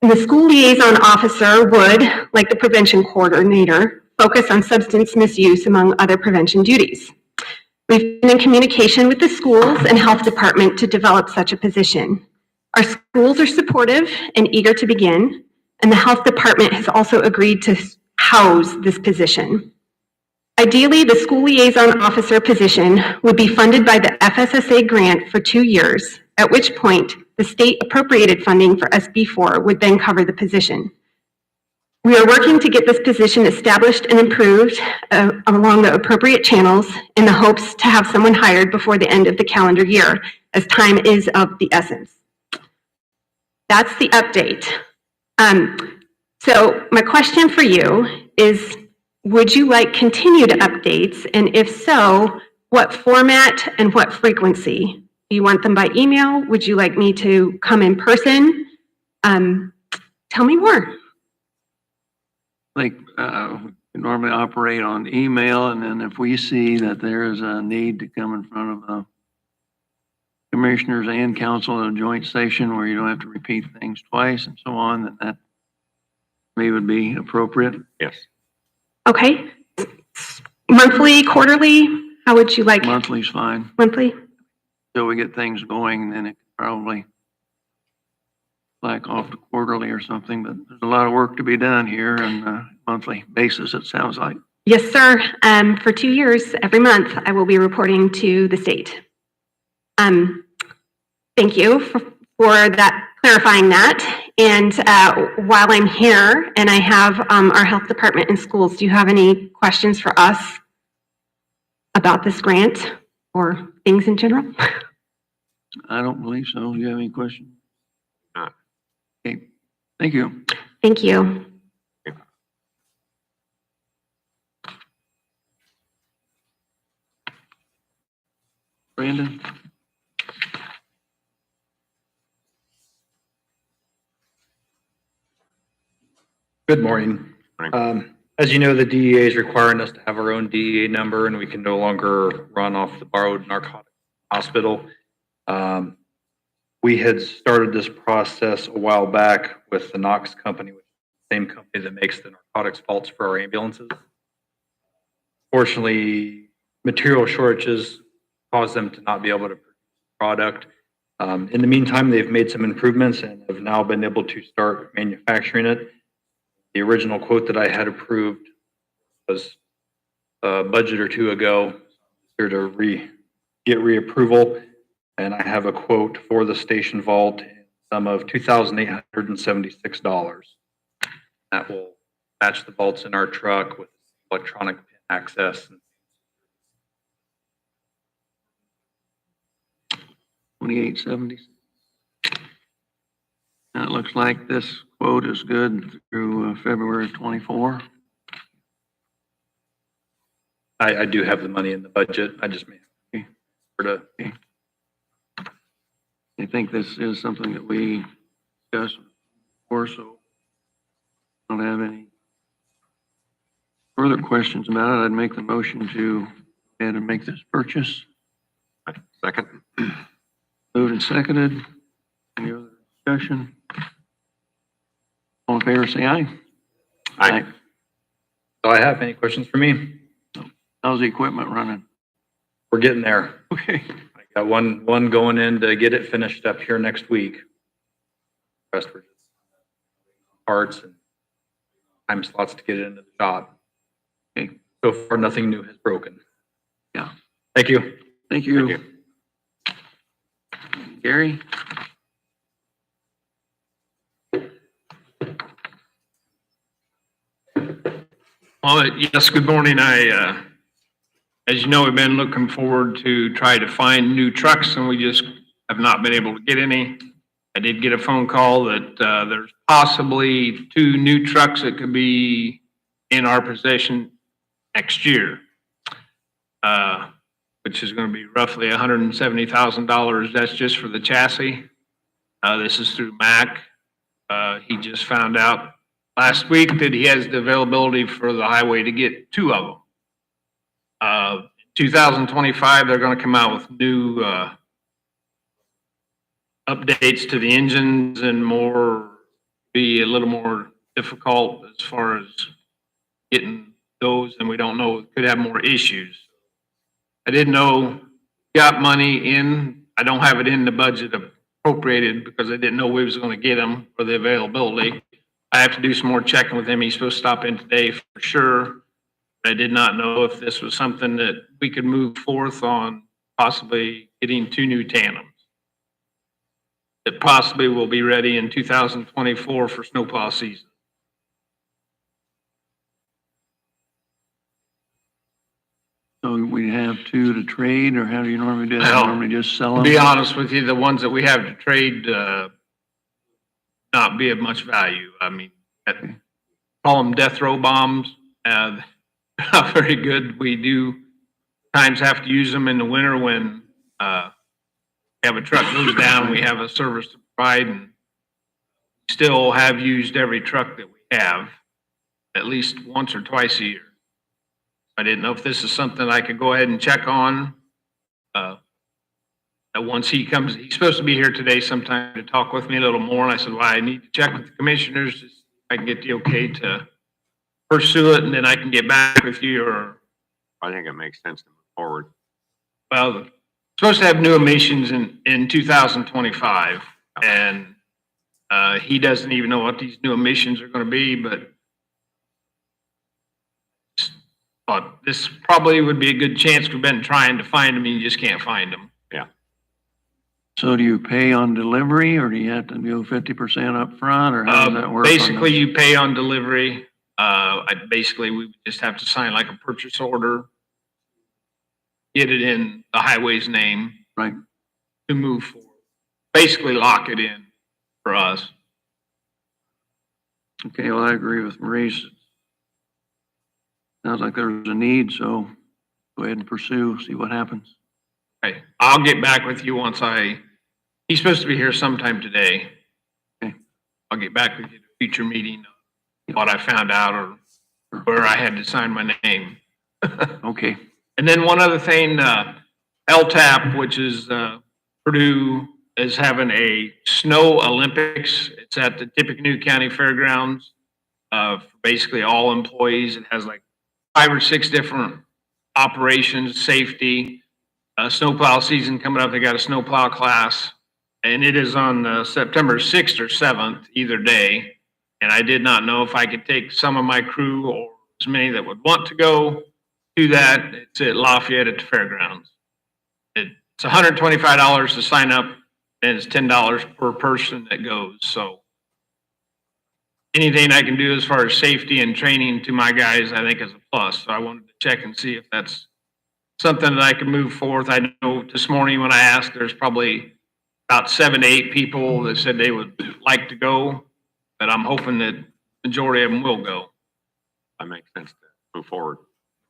And the school liaison officer would, like the prevention coordinator, focus on substance misuse among other prevention duties. We've been in communication with the schools and health department to develop such a position. Our schools are supportive and eager to begin, and the health department has also agreed to house this position. Ideally, the school liaison officer position would be funded by the FSSA grant for 2 years, at which point the state appropriated funding for SB4 would then cover the position. We are working to get this position established and improved along the appropriate channels in the hopes to have someone hired before the end of the calendar year, as time is of the essence. That's the update. So my question for you is, would you like continued updates? And if so, what format and what frequency? Do you want them by email? Would you like me to come in person? Tell me more. Like, we normally operate on email, and then if we see that there is a need to come in front of the commissioners and council in a joint session where you don't have to repeat things twice and so on, then that maybe would be appropriate. Yes. Okay. Monthly, quarterly? How would you like? Monthly's fine. Monthly? Till we get things going, then it could probably slack off to quarterly or something, but there's a lot of work to be done here on a monthly basis, it sounds like. Yes, sir. For 2 years, every month, I will be reporting to the state. Thank you for that, clarifying that. And while I'm here and I have our health department and schools, do you have any questions for us about this grant or things in general? I don't believe so. Do you have any questions? Not. Okay, thank you. Thank you. Brandon? Good morning. Morning. As you know, the DEA is requiring us to have our own DEA number, and we can no longer run off the borrowed narcotics hospital. We had started this process a while back with the Knox company, which is the same company that makes the narcotics vaults for our ambulances. Fortunately, material shortages caused them to not be able to produce product. In the meantime, they've made some improvements and have now been able to start manufacturing it. The original quote that I had approved was a budget or two ago, here to get reapproval. And I have a quote for the station vault in sum of $2,876. That will match the vaults in our truck with electronic pin access. 2870. And it looks like this quote is good through February 24. I do have the money in the budget. I just may have to. I think this is something that we discussed before, so I don't have any further questions about it. I'd make the motion to go ahead and make this purchase. Second. Moved and seconded. Any other discussion? All in favor, say aye. Aye. So I have any questions for me? How's the equipment running? We're getting there. Okay. I got one going in to get it finished up here next week. Rest for just parts and time slots to get it into the shop. Okay. So far, nothing new has broken. Yeah. Thank you. Thank you. Thank you. Gary? Well, yes, good morning. As you know, we've been looking forward to try to find new trucks, and we just have not been able to get any. I did get a phone call that there's possibly 2 new trucks that could be in our possession next year, which is going to be roughly $170,000. That's just for the chassis. This is through Mac. He just found out last week that he has the availability for the highway to get 2 of them. 2025, they're going to come out with new updates to the engines and be a little more difficult as far as getting those, and we don't know, could have more issues. I didn't know, got money in, I don't have it in the budget appropriated because I didn't know we was going to get them for the availability. I have to do some more checking with him. He's supposed to stop in today for sure. I did not know if this was something that we could move forth on, possibly getting 2 new tandems that possibly will be ready in 2024 for snowplow season. So we have 2 to trade, or how do you normally do that? Well, Normally just sell To them? be honest with you, the ones that we have to trade, not be of much value. I mean, call them death row bombs. They're not very good. We do times have to use them in the winter when we have a truck goes down, we have a service to provide, and still have used every truck that we have at least once or twice a year. I didn't know if this is something I could go ahead and check on. Once he comes, he's supposed to be here today sometime to talk with me a little more. And I said, well, I need to check with the commissioners. To see if I can get the okay to pursue it, and then I can get back with you. Or, I think it makes sense to move forward. well, supposed to have new emissions in 2025. And he doesn't even know what these new emissions are going to be, but this probably would be a good chance. We've been trying to find them, and you just can't find them. So do you pay on delivery, or do you have to do 50% up front, or how does that work? Basically, you pay on delivery. Basically, we just have to sign like a purchase order, get it in the highway's name. Right. To move forward. Basically, lock it in for us. Okay, well, I agree with Maurice. Sounds like there's a need, so go ahead and pursue, see what happens. Okay, I'll get back with you once he's supposed to be here sometime today. Okay. I'll get back with you at a future meeting, what I found out or where I had to sign my name. Okay. And then one other thing, LTAP, which is Purdue, is having a snow Olympics. It's at the Tippecanoe County Fairgrounds for basically all employees. It has like 5 or 6 different operations, safety, snowplow season coming up. They got a snowplow class, and it is on September 6th or 7th, either day. And I did not know if I could take some of my crew or as many that would want to go to that. It's at Lafayette at the fairgrounds. It's $125 to sign up, and it's $10 per person that goes. So anything I can do as far as safety and training to my guys, I think is a plus. So I wanted to check and see if that's something that I can move forth. I know this morning when I asked, there's probably about 7 to 8 people that said they would like to go, but I'm hoping that majority of them will go. That makes sense to move forward.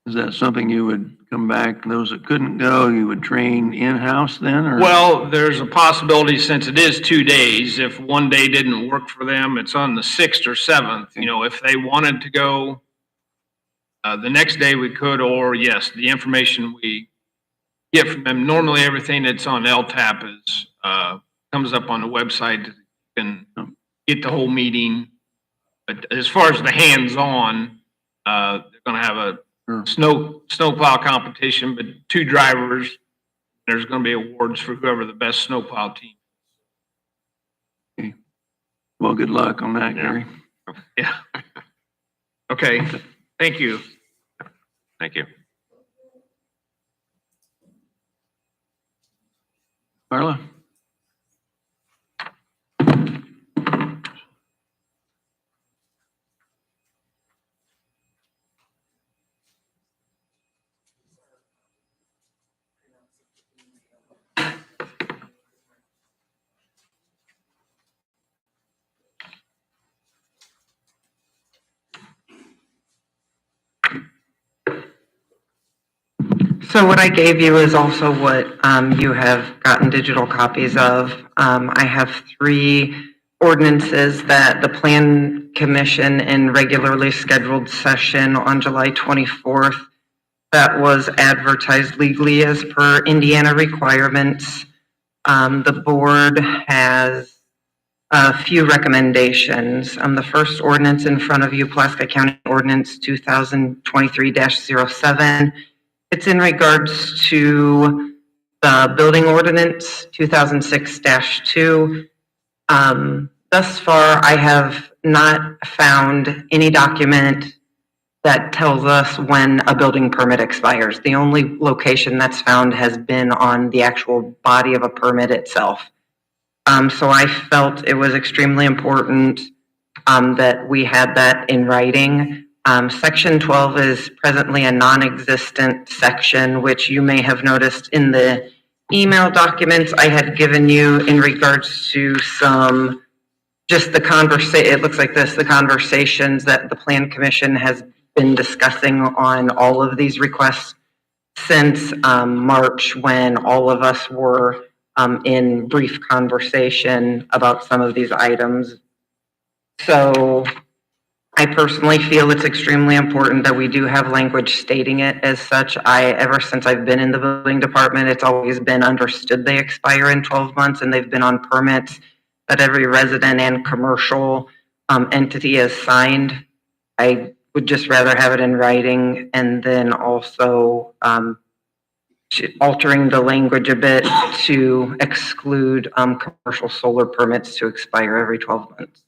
Is that something you would come back, those that couldn't go, you would train in-house then, or? Well, there's a possibility, since it is 2 days, if one day didn't work for them, it's on the 6th or 7th. You know, if they wanted to go the next day we could, or yes, the information we get from them. Normally everything that's on LTAP is, comes up on the website. You can get the whole meeting. But as far as the hands-on, they're gonna have a snowplow competition, but 2 drivers. There's gonna be awards for whoever the best snowplow team. Okay. Well, good luck on that, Yeah. Gary. Yeah. Okay, thank you. Thank you. Carla? So what I gave you is also what you have gotten digital copies of. I have 3 ordinances that the Plan Commission in regularly scheduled session on July 24th that was advertised legally as per Indiana requirements. The board has a few recommendations. The first ordinance in front of you, Pulaski County Ordinance 2023-07. It's in regards to the building ordinance 2006-2. Thus far, I have not found any document that tells us when a building permit expires. The only location that's found has been on the actual body of a permit itself. So I felt it was extremely important that we had that in writing. Section 12 is presently a non-existent section, which you may have noticed in the email documents I had given you in regards to some just it looks like this, the conversations that the Plan Commission has been discussing on all of these requests since March, when all of us were in brief conversation about some of these items. So I personally feel it's extremely important that we do have language stating it as such. Ever since I've been in the building department, it's always been understood they expire in 12 months and they've been on permits that every resident and commercial entity has signed. I would just rather have it in writing, and then also altering the language a bit to exclude commercial solar permits to expire every 12 months.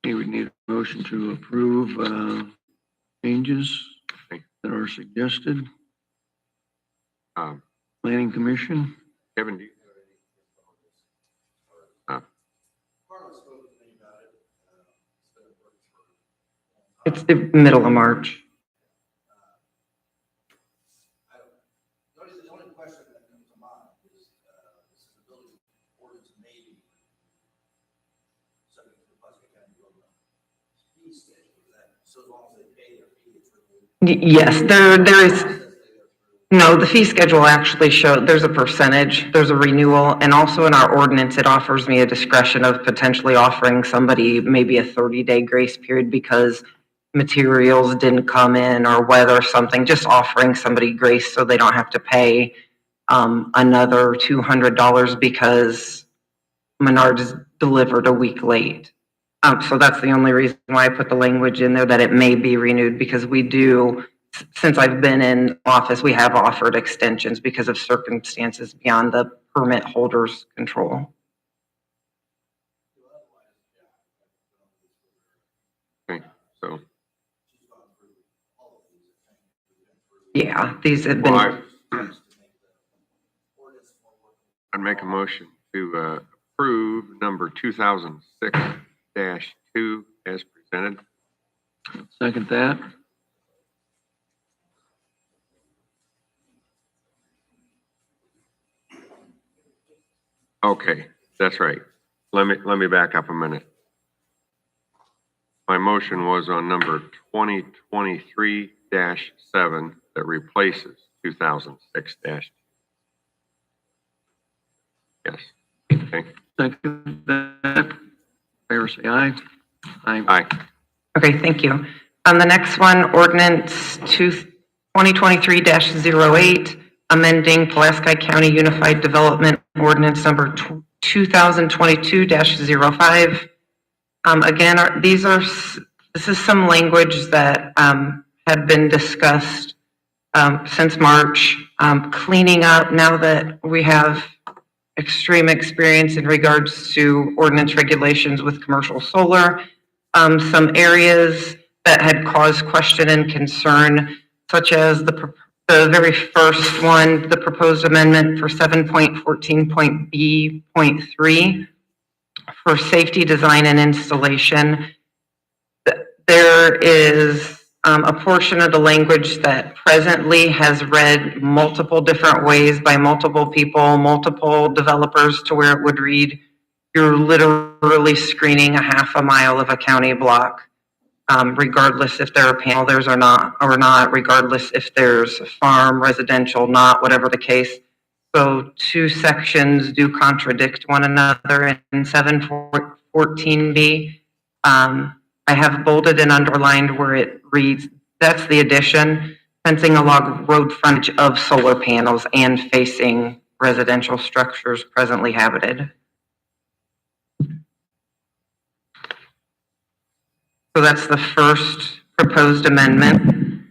We would need a motion to approve changes that are suggested. Um, Planning Commission. Kevin, do you have It's the middle of March. The only question that comes to mind is, this is a building ordinance maybe subject to the Pulaski County Building fee schedule, is that, so as long as they pay their fee, it's removed? Yes, there is. No, the fee schedule actually there's a percentage, there's a renewal, and also in our ordinance, it offers me a discretion of potentially offering somebody maybe a 30-day grace period because materials didn't come in or weather something, just offering somebody grace so they don't have to pay another $200 because Menards delivered a week late. So that's the only reason why I put the language in there that it may be renewed, because we do, since I've been in office, we have offered extensions because of circumstances beyond the permit holder's control. okay, so, Yeah, these have been. well, I'd make a motion to approve number 2006-2 as presented. Second that. Okay, that's right. Let me back up a minute. My motion was on number 2023-7 that replaces 2006-. Yes, okay, Second that. Favor say aye. Aye. aye. Okay, thank you. On the next one, ordinance 2023-08, amending Pulaski County Unified Development Ordinance number 2022-05. Again, this is some language that had been discussed since March, cleaning up now that we have extreme experience in regards to ordinance regulations with commercial solar. Some areas that had caused question and concern, such as the very first one, the proposed amendment for 7.14.B.3 for safety design and installation. There is a portion of the language that presently has read multiple different ways by multiple people, multiple developers, to where it would read, you're literally screening a half a mile of a county block, regardless if there are panels or not, regardless if there's farm, residential, not, whatever the case. So two sections do contradict one another in 7.14B. I have bolded and underlined where it reads, that's the addition, fencing along road frontage of solar panels and facing residential structures presently habited. So that's the first proposed amendment.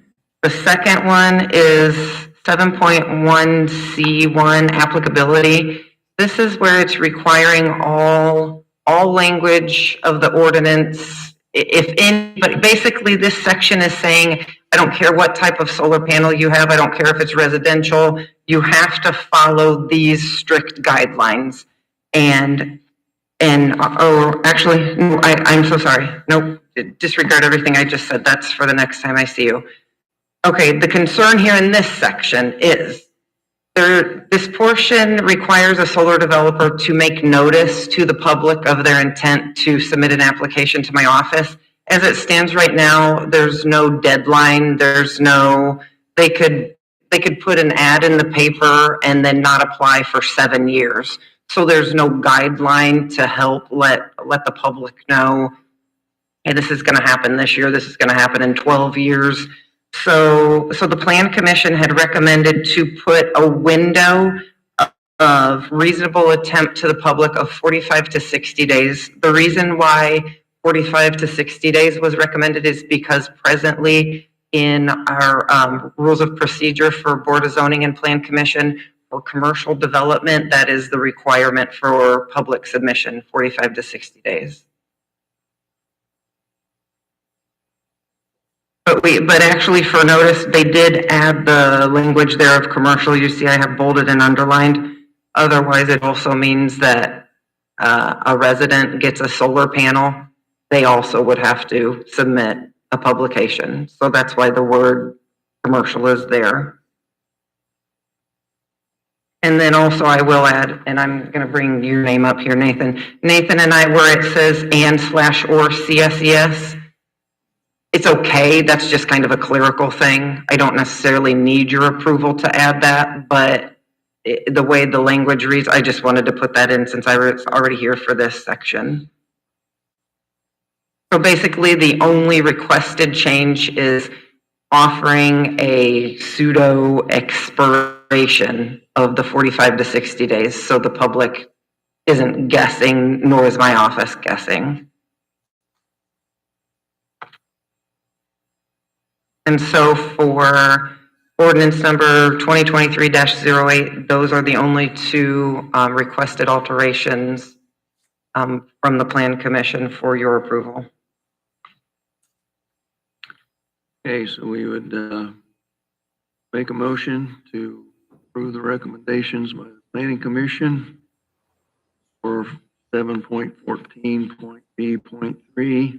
The second one is 7.1C1 applicability. This is where it's requiring all language of the ordinance, if any, but basically this section is saying I don't care what type of solar panel you have. I don't care if it's residential. You have to follow these strict guidelines. Oh, actually, no, I'm so sorry. Nope, disregard everything I just said. That's for the next time I see you. Okay, the concern here in this section is this portion requires a solar developer to make notice to the public of their intent to submit an application to my office. As it stands right now, there's no deadline. They could put an ad in the paper and then not apply for 7 years. So there's no guideline to help let the public know, hey, this is going to happen this year. This is going to happen in 12 years. So the Plan Commission had recommended to put a window of reasonable attempt to the public of 45 to 60 days. The reason why 45 to 60 days was recommended is because presently in our rules of procedure for Board of Zoning and Plan Commission for commercial development, that is the requirement for public submission, 45 to 60 days. But actually for notice, they did add the language there of commercial. You see I have bolded and underlined. Otherwise, it also means that a resident gets a solar panel, they also would have to submit a publication. So that's why the word commercial is there. And then also I will add, and I'm going to bring your name up here, Nathan. Nathan and I, where it says and/or CSES, it's okay. That's just kind of a clerical thing. I don't necessarily need your approval to add that, but the way the language reads, I just wanted to put that in since I was already here for this section. So basically, the only requested change is offering a pseudo expiration of the 45 to 60 days, so the public isn't guessing, nor is my office guessing. And so for ordinance number 2023-08, those are the only two requested alterations from the Plan Commission for your approval. Okay, so we would make a motion to approve the recommendations by the Planning Commission for 7.14.B.3, as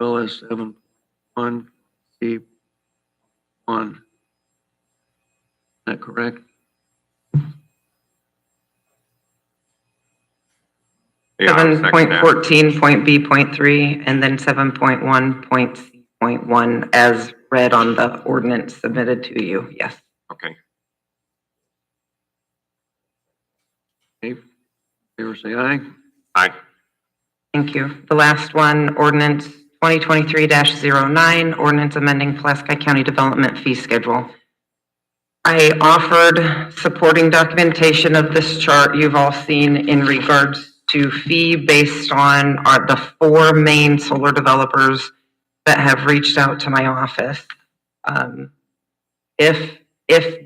well as 7.1C1. Is that correct? Yeah, I'll second that. 7.14.B.3 and then 7.1.C.1 as read on the ordinance submitted to you. Yes. Okay. Okay, favor say aye. Aye. Thank you. The last one, ordinance 2023-09, ordinance amending Pulaski County Development Fee Schedule. I offered supporting documentation of this chart you've all seen in regards to fee based on the 4 main solar developers that have reached out to my office. If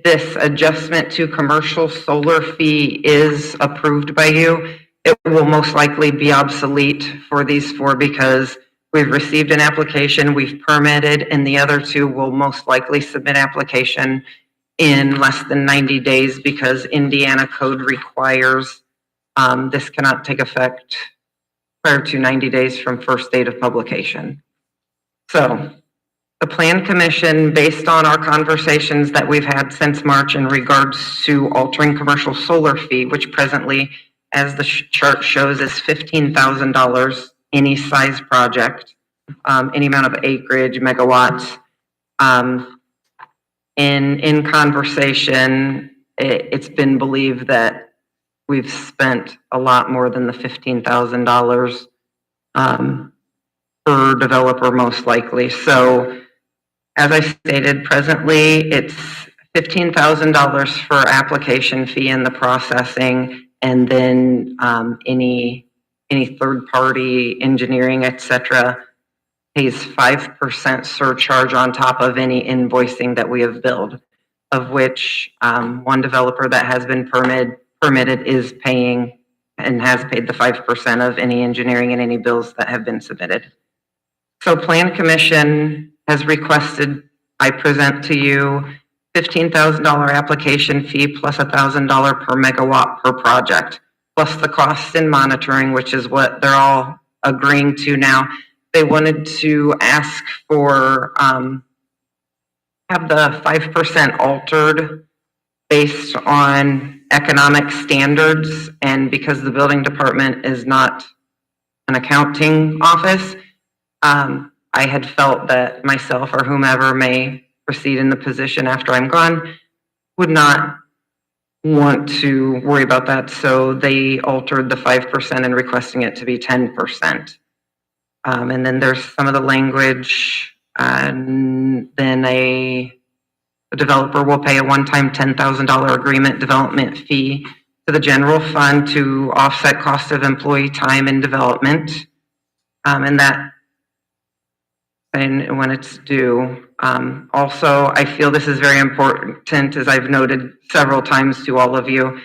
this adjustment to commercial solar fee is approved by you, it will most likely be obsolete for these 4 because we've received an application, we've permitted, and the other 2 will most likely submit application in less than 90 days because Indiana code requires this cannot take effect prior to 90 days from first date of publication. So the Plan Commission, based on our conversations that we've had since March in regards to altering commercial solar fee, which presently, as the chart shows, is $15,000 any size project, any amount of acreage, megawatts. In conversation, it's been believed that we've spent a lot more than the $15,000 per developer, most likely. So, as I stated, presently it's $15,000 for application fee and the processing, and then any third-party engineering, etc., pays 5% surcharge on top of any invoicing that we have billed, of which one developer that has been permitted is paying and has paid the 5% of any engineering and any bills that have been submitted. So Plan Commission has requested I present to you $15,000 application fee plus $1,000 per megawatt per project, plus the costs in monitoring, which is what they're all agreeing to now. They wanted to ask for, have the 5% altered based on economic standards, and because the building department is not an accounting office, I had felt that myself or whomever may proceed in the position after I'm gone would not want to worry about that, so they altered the 5% and requesting it to be 10%. And then there's some of the language, and then a developer will pay a one-time $10,000 agreement development fee to the general fund to offset cost of employee time and development. And when it's due. Also, I feel this is very important, as I've noted several times to all of you,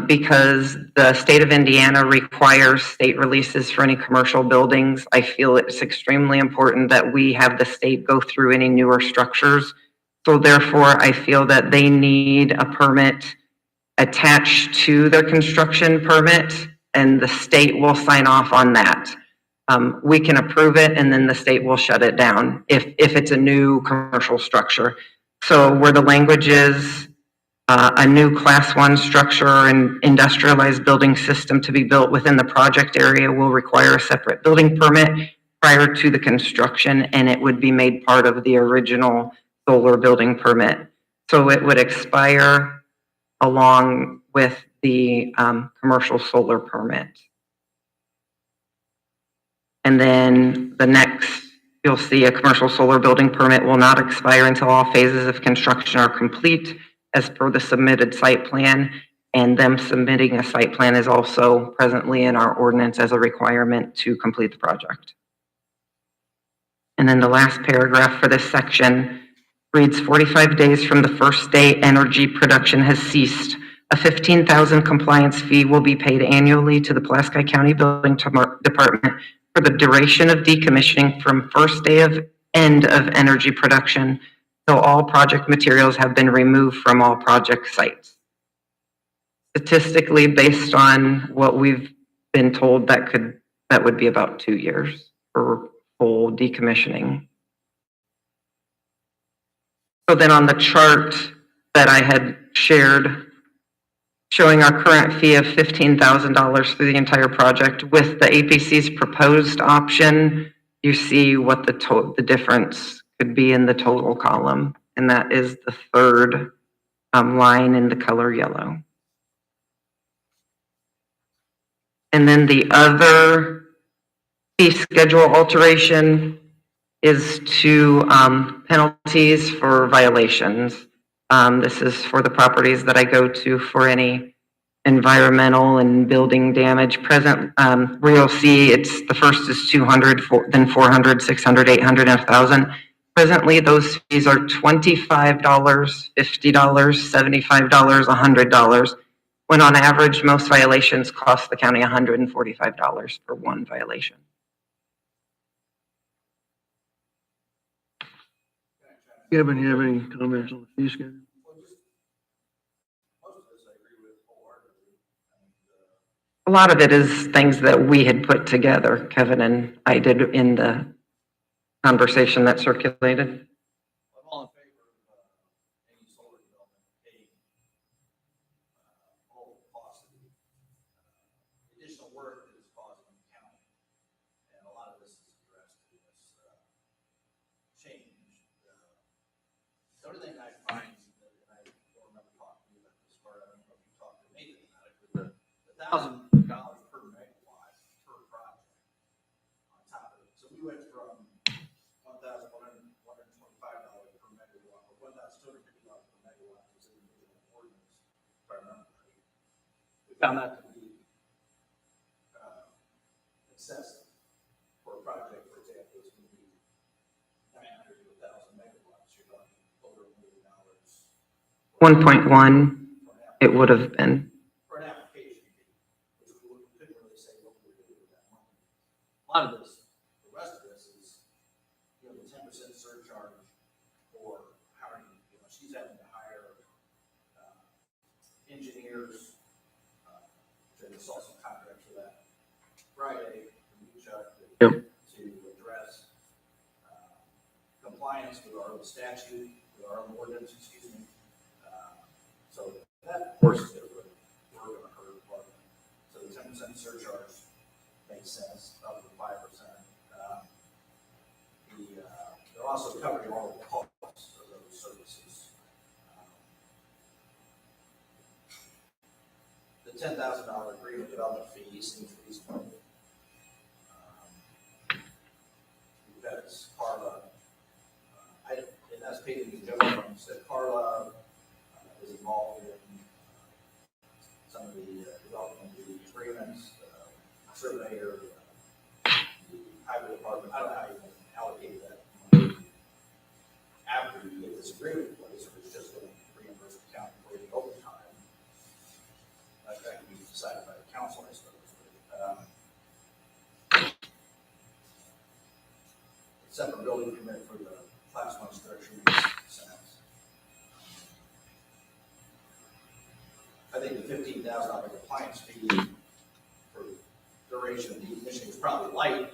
because the state of Indiana requires state releases for any commercial buildings. I feel it's extremely important that we have the state go through any newer structures. So therefore, I feel that they need a permit attached to their construction permit, and the state will sign off on that. We can approve it, and then the state will shut it down if it's a new commercial structure. So where the language is a new class 1 structure and industrialized building system to be built within the project area will require a separate building permit prior to the construction, and it would be made part of the original solar building permit. So it would expire along with the commercial solar permit. And then the next, you'll see a commercial solar building permit will not expire until all phases of construction are complete as per the submitted site plan. And them submitting a site plan is also presently in our ordinance as a requirement to complete the project. And then the last paragraph for this section reads 45 days from the first day energy production has ceased. A $15,000 compliance fee will be paid annually to the Pulaski County Building Department for the duration of decommissioning from first day of end of energy production till all project materials have been removed from all project sites. Statistically, based on what we've been told, that would be about 2 years for full decommissioning. So then on the chart that I had shared, showing our current fee of $15,000 through the entire project with the APC's proposed option, you see what the difference could be in the total column. And that is the third line in the color yellow. And then the other fee schedule alteration is to penalties for violations. This is for the properties that I go to for any environmental and building damage. Present, where you'll see it's the first is 200, then 400, 600, 800, and 1,000. Presently, those fees are $25, $50, $75, $100, when on average, most violations cost the county $145 for one violation. Kevin, you have any comments on the fee schedule? A lot of it is things that we had put together, Kevin and I did in the conversation that circulated. I'm all in favor of any solar development paying all the costs of the additional work that is causing the county. And a lot of this is addressed in this change. The other thing I find, and I don't remember talking to you about this part, I don't know if you talked to Nathan about it, but the $1,000 per megawatt per project on top of it. So we went from $1,125 per megawatt, or $1,250 per megawatt was in the ordinance, if I remember right. We found that to be excessive for a project, for example, is going to be 900 to 1,000 megawatts. You're talking over $1 million. 1.1, it would have been. For an application fee, which we couldn't really say what we were doing with that money. A lot of this, the rest of this is, the 10% engineers, they saw some contracts for that Friday, from Chuck, Yep. to address compliance with our own statute, with our own ordinance, excuse me. So that forces it, we're going to hurt department. So the 10% surcharge makes sense, up to 5%. They're also covering all the costs of those services. The $10,000 agreement development fee seems reasonable. Because Carla, and that's paid in the general funds, that Carla is involved in some of the development of the agreements, surveyor, the highway department. I don't know how you can allocate that money after you get this agreement in place, or it's just going to reimburse the county for the overtime. That can be decided by the council, I suppose. Separate building permit for the class 1 structure makes sense. I think the $15,000 compliance fee for duration of the ignition is probably light,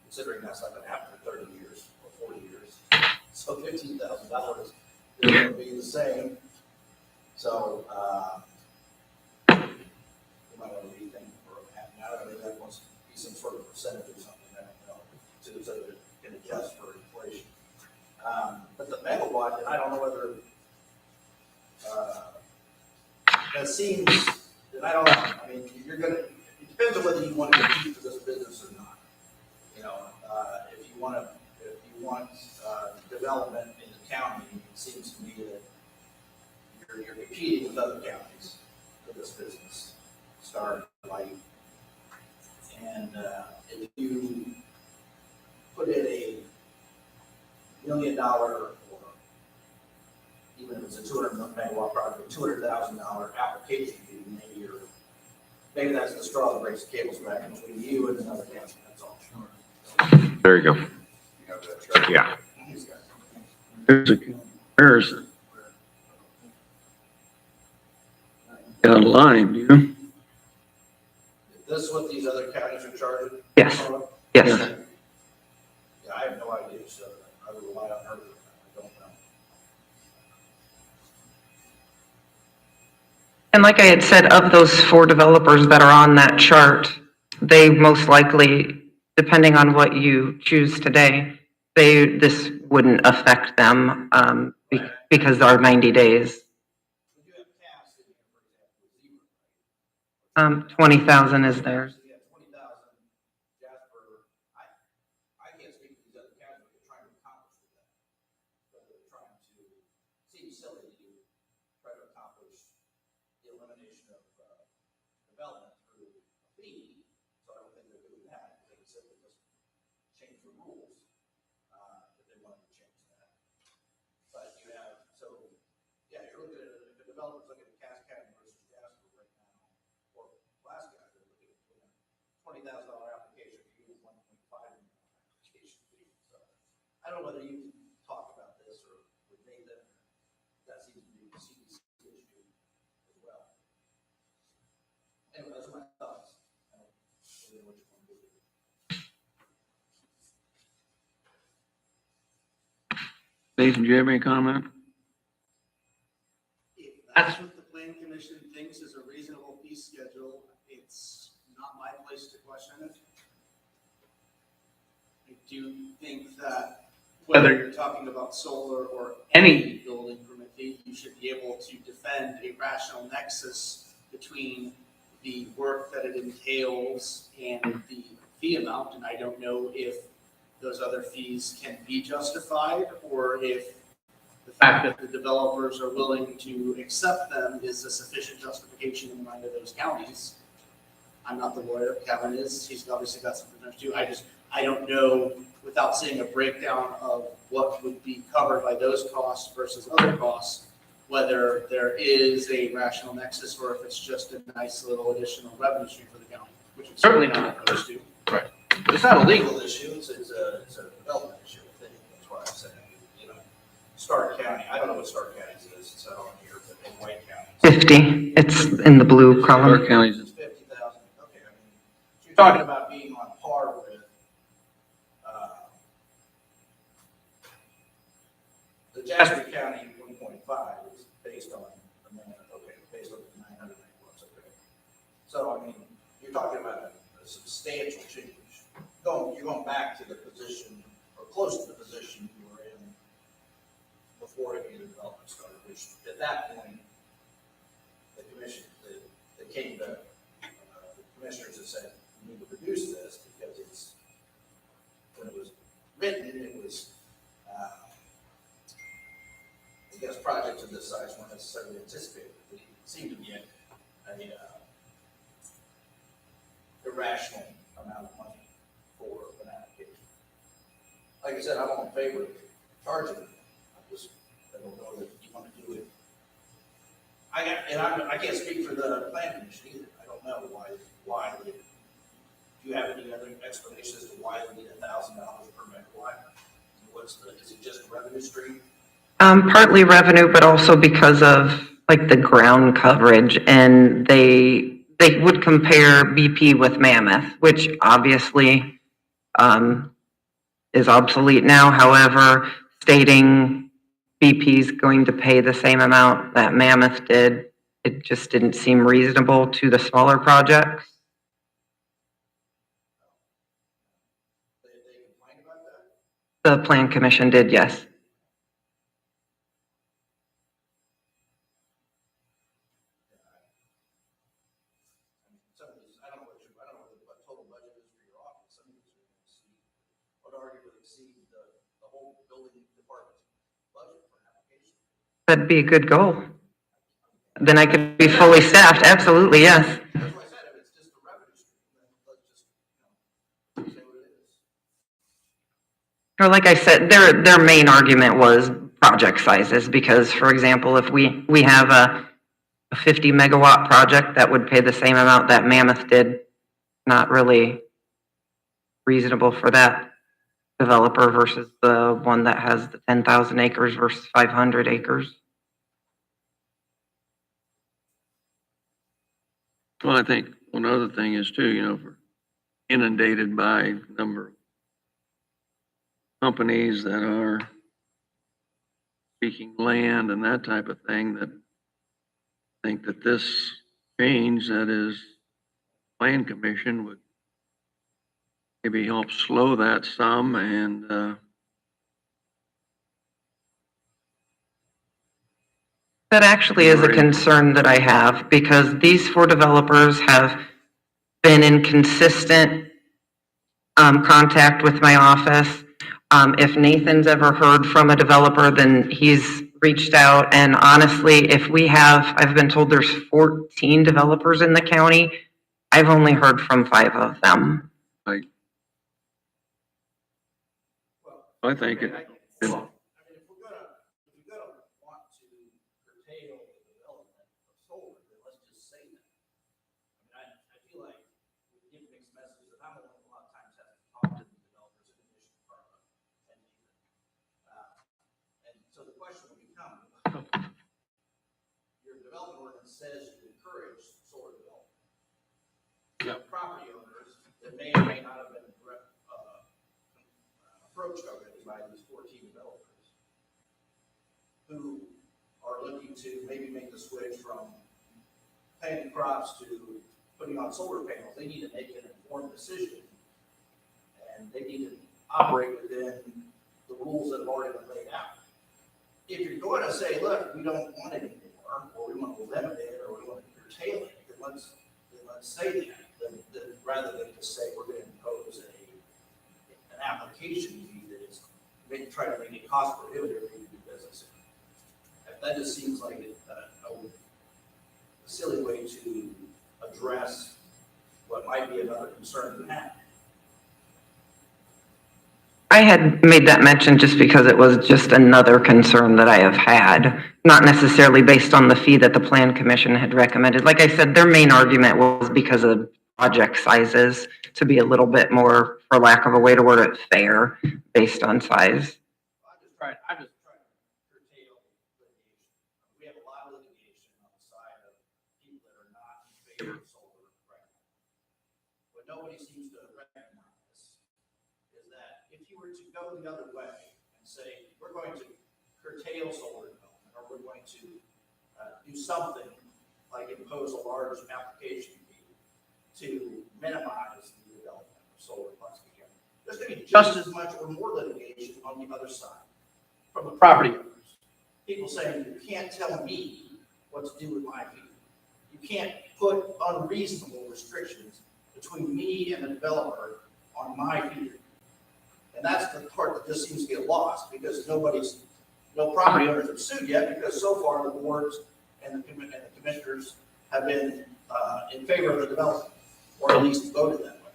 considering that's not going to happen for 30 years or 40 years. So $15,000 is going to be the same. So you might want to rethink for half an hour. I mean, that wants to be some sort of percentage or something. I don't know, so that it can adjust for inflation. But the megawatt, and I don't know whether that seems, and I don't know. I mean, you're going to. It depends on whether you want to compete for this business or not. You know, if you want development in the county, it seems to me that you're competing with other counties for this business. Start Light, and if you put in a $1 million, or even if it's a 200 megawatt project, $200,000 application fee, maybe that's the straw that breaks the camel's back between you and another county. That's all. There you go. Yeah. There's a comparison. Got a line, you know? Is this what these other counties are charging? Yes. Yes. Yeah, I have no idea, so I would rely on her. I don't know. And like I had said, of those 4 developers that are on that chart, they most likely, depending on what you choose today, this wouldn't affect them because there are 90 days. Would you have cash in here, for example, zero? 20,000 is theirs. So you have 20,000, Jasper. I can't speak to these other counties, what they're trying to accomplish with that. But they're trying to, seems silly to try to accomplish the elimination of development through a fee. So I don't think they're doing that. They said they just change the rules if they wanted to change that. But you have, so yeah, you're looking at, if a developer's looking at Cass County versus Jasper right now, or Pulaski, they're looking at $20,000 application fee and $1.5 million application fee. So I don't know whether you talk about this or with Nathan. That seems to be the CDC issue as well. Anyway, those are my thoughts. I don't really know what you want to do. Nathan, do you have any comment? If that's what the plan commission thinks is a reasonable fee schedule, it's not my place to question it. I do think that whether you're talking about solar or any building permit fee, you should be able to defend a rational nexus between the work that it entails and the fee amount. And I don't know if those other fees can be justified, or if the fact that the developers are willing to accept them is a sufficient justification in the mind of those counties. I'm not the lawyer, Kevin is, he's obviously got some concerns too. I don't know, without seeing a breakdown of what would be covered by those costs versus other costs, whether there is a rational nexus or if it's just a nice little additional revenue stream for the county, which it's certainly not opposed to. But it's not a legal issue, it's a development issue, I think, that's why I said, you know, Stark County, I don't know what Stark County is, it's out on here, but in White County? 50, it's in the blue Clark column. County's, It's 50,000, okay, I mean, so you're talking about being on par with, the Jasper County 1.5 is based on, okay, based on the 900 megawatts, okay. So, I mean, you're talking about a substantial change. You're going back to the position, or close to the position you were in before any of the development started, which at that point, the commission, the commissioners have said, we need to reduce this because it's, when it was written, it was, I guess projects of this size weren't necessarily anticipated. It seemed to be a irrational amount of money for an application. Like I said, I'm all in favor of charging it. I don't know that you want to do it. I can't speak for the plan commission either. I don't know why do you have any other explanation as to why they need $1,000 per megawatt? Is it just a revenue stream? Partly revenue, but also because of like the ground coverage, and they would compare BP with Mammoth, which obviously is obsolete now. However, stating BP's going to pay the same amount that Mammoth did, it just didn't seem reasonable to the smaller projects. They complain about that? The Plan Commission did, yes. Some of these, I don't know what total budget is for your office. Some of these are going to exceed, would arguably exceed the whole building department's budget for an application. That'd be a good goal. Then I could be fully staffed, absolutely, yes. That's why I said, if it's just a revenue stream, then let's just, say what it is. Or like I said, their main argument was project sizes, because for example, if we have a 50 megawatt project that would pay the same amount that Mammoth did, not really reasonable for that developer versus the one that has the 10,000 acres versus 500 acres. well, I think one other thing is too, if we're inundated by a number of companies that are seeking land and that type of thing, that I think that this change, that is Plan Commission, would maybe help slow that some, and That actually is a concern that I have, because these 4 developers have been in consistent contact with my office. If Nathan's ever heard from a developer, then he's reached out. And honestly, I've been told there's 14 developers in the county. I've only heard from 5 of them. I think it. I mean, if you're gonna want to curtail the development of solar, then let's just say that. I mean, I feel like we give mixed messages, and I'm a lot of times have to talk to the developers in the mission department. And so the question will become, your development ordinance says you encourage solar development. You have property owners that may or may not have been approached already by these 14 developers who are looking to maybe make the switch from planting crops to putting on solar panels. They need to make an informed decision, and they need to operate within the rules that have already been laid out. If you're going to say, look, we don't want it anymore, or we want to limit it, or we want to curtail it, then let's say that, then rather than just say we're going to impose an application fee that is try to make it cost prohibitive for you to do business. That just seems like a silly way to address what might be another concern you have. I had made that mention just because it was just another concern that I have had, not necessarily based on the fee that the Plan Commission had recommended. Like I said, their main argument was because of project sizes, to be a little bit more, for lack of a way to word it, fair based on size. I'm just trying to curtail litigation. We have a lot of litigation favor of solar right now. What nobody seems to recognize is that if you were to go the other way and say, we're going to curtail solar development, or we're going to do something like impose a large application fee to minimize the development of solar in Pulaski County, there's going to be just as much or more litigation on the other side from the property owners. People saying, you can't tell me what to do with my fee. You can't put unreasonable restrictions between me and the developer on my fee. And that's the part that just seems to get lost, because no property owners have sued yet, because so far the boards and the commissioners have been in favor of the development, or at least voted that way.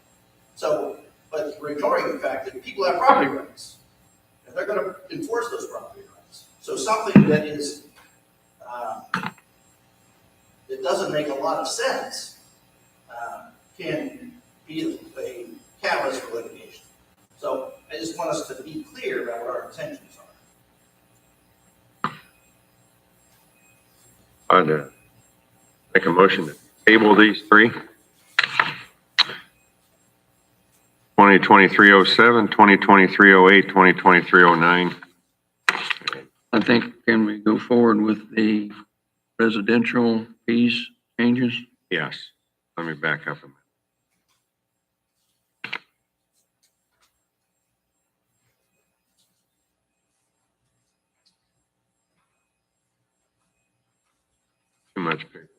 So, but we're ignoring the fact that people have property rights, and they're going to enforce those property rights. So something that is, that doesn't make a lot of sense, can be a catalyst for litigation. So I just want us to be clear about what our intentions are. I'd make a motion to table these three. 2023-07, 2023-08, 2023-09. I think, can we go forward with the residential fees changes? Yes. Let me back up a minute. Too much paper.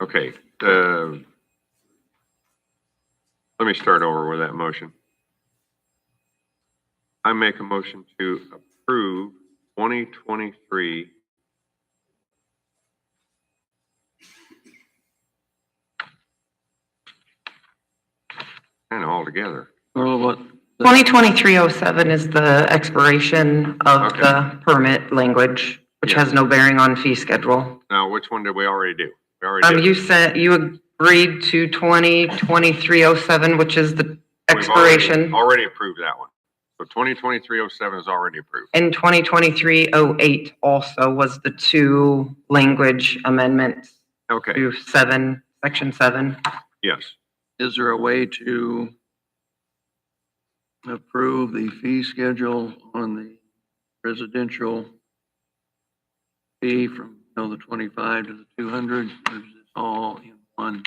Okay, let me start over with that motion. I make a motion to approve 2023 kind of all together. Or what? 2023-07 is the expiration of Okay. the permit language, which Yeah. has no bearing on fee schedule. Now, which one did we already do? We already did. You said you agreed to 2023-07, which is the We've expiration, already approved that one. So 2023-07 is already approved. and 2023-08 also was the two language amendments Okay, to section 7. yes. Is there a way to approve the fee schedule on the residential fee from, the 25 to the 200, or is it all in one?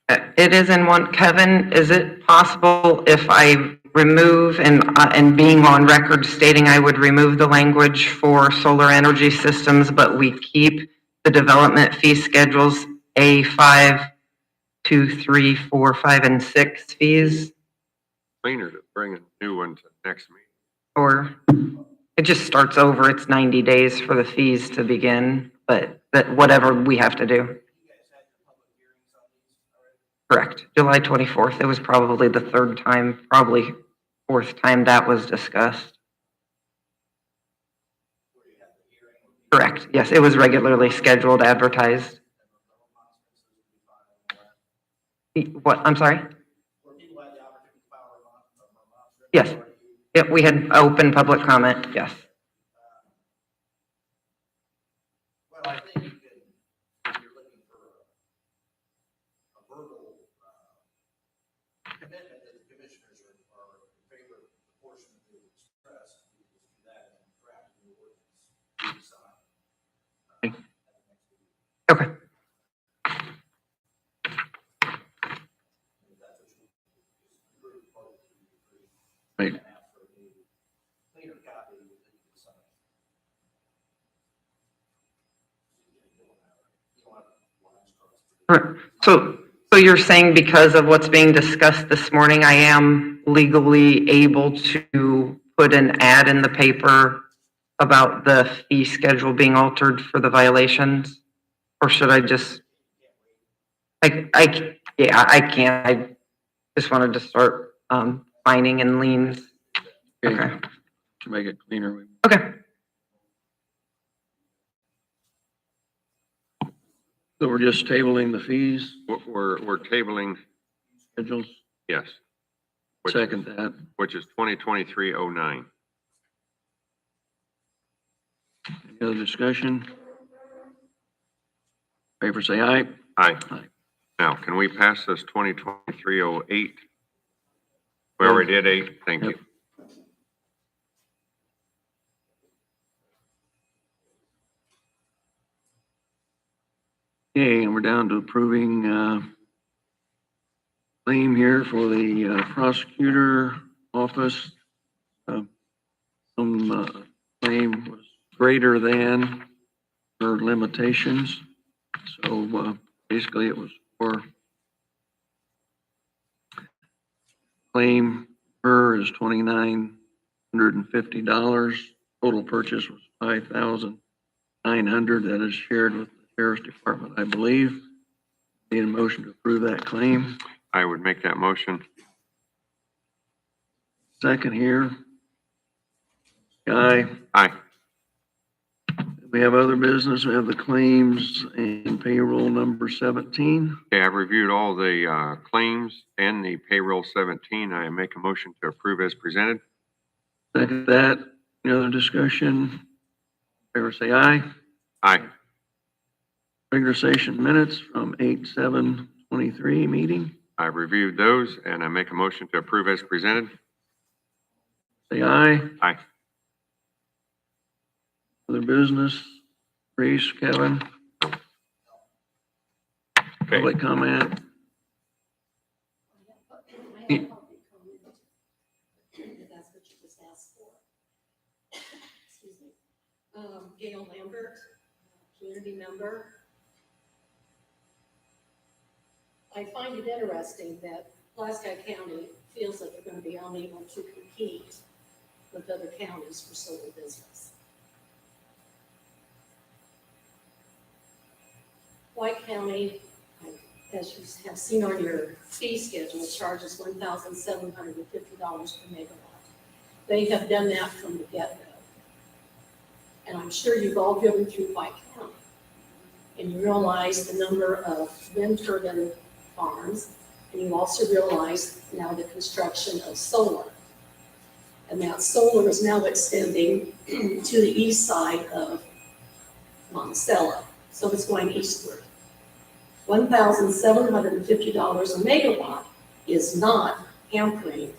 It is in one. Kevin, is it possible if I remove and being on record stating I would remove the language for solar energy systems, but we keep the development fee schedules A5, 2, 3, 4, 5, and 6 fees? Cleaner to bring a new one to next meeting. Or it just starts over, it's 90 days for the fees to begin, but that whatever we have to do. Correct, July 24th, it was probably the third time, probably fourth time that was discussed. Correct, yes, it was regularly scheduled, advertised. What, I'm sorry? Yes, yep, we had open public comment, yes. Well, I think you can, if you're looking for a verbal commitment that the commissioners are in favor of the portion that they express, you can do that and draft new ordinance. Okay. Right. So you're saying because of what's being discussed this morning, I am legally able to put an ad in the paper about the fee schedule being altered for the violations? Or should I just, yeah, I can't. I just wanted to start fining and liens. Okay. To make it cleaner. Okay. So we're just tabling the fees We're tabling, schedules? yes. Which- Second that. Which is 2023-09. Any other discussion? Favor say aye. Aye. Aye. Now, can we pass this 2023-08? We already did 8. Thank you. Okay, and we're down to approving, claim here for the prosecutor office. Some claim was greater than her limitations. So basically it was for claim her is $2,950. Total purchase was $5,900. That is shared with the Sheriff's Department, I believe. Need a motion to approve that claim. I would make that motion. Second here. Guy, Aye. we have other business. We have the claims and payroll number 17. Okay, I've reviewed all the claims and the payroll 17. I make a motion to approve as presented. Second that. Any other discussion? Favor say aye. Aye. Regular session minutes from 8/7/23 meeting. I've reviewed those and I make a motion to approve as presented. Say aye. Aye. Other business. Reese, Kevin, Okay. public comment. If that's what you just asked for. Excuse me. Gail Lambert, community member. I find it interesting that Pulaski County feels that they're going to be unable to compete with other counties for solar business. White County, as you have seen on your fee schedule, charges $1,750 per megawatt. They have done that from the get-go. And I'm sure you've all driven through White County and you realize the number of wind turbine farms, and you also realize now the construction of solar. And that solar is now extending to the east side of Monticello, so it's going eastward. $1,750 a megawatt is not hampering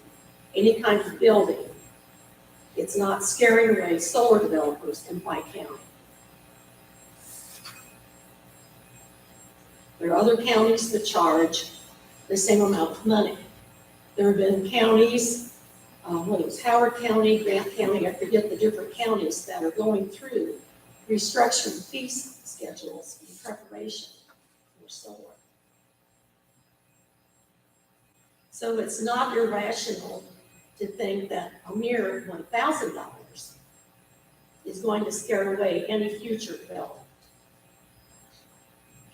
any kind of building. It's not scaring away solar developers in White County. There are other counties that charge the same amount of money. There have been counties, whether it's Howard County, Grant County, I forget the different counties that are going through restructuring fee schedules in preparation for solar. So it's not irrational to think that a mere $1,000 is going to scare away any future development.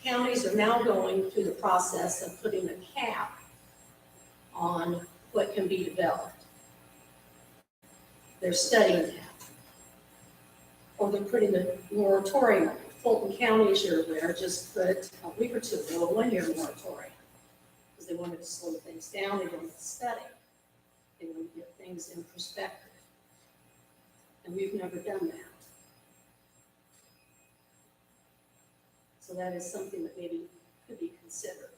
Counties are now going through the process of putting a cap on what can be developed. They're studying that. Or they're putting a moratorium. Fulton County, as you're aware, just put a week or two ago, a 1-year moratorium. Because they wanted to slow things down, they wanted to study. They wanted to get things in perspective. And we've never done that. So that is something that maybe could be considered.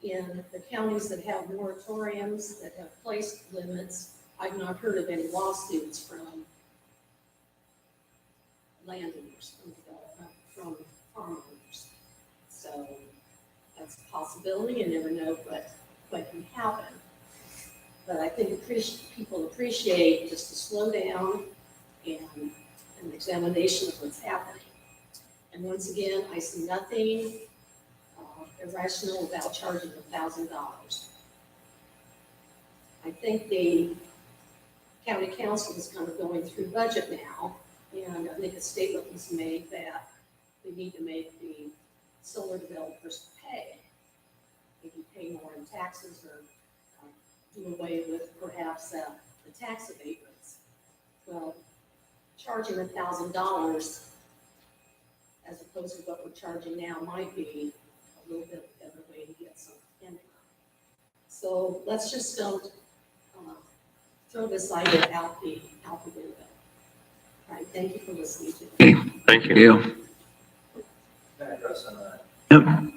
In the counties that have moratoriums, that have placed limits, I've not heard of any lawsuits from landowners, from farm owners. So that's a possibility. You never know what can happen. But I think people appreciate just to slow down and an examination of what's happening. And once again, I see nothing irrational about charging $1,000. I think the county council is kind of going through budget now, and I think a statement was made that we need to make the solar developers pay. Maybe pay more in taxes or do away with perhaps the tax abatements. Well, charging $1,000 as opposed to what we're charging now might be a little bit better way to get some income. So let's just don't throw this idea out the window. All right, thank you for listening to me. Okay, Thank you. Gail. address some of that. Yep.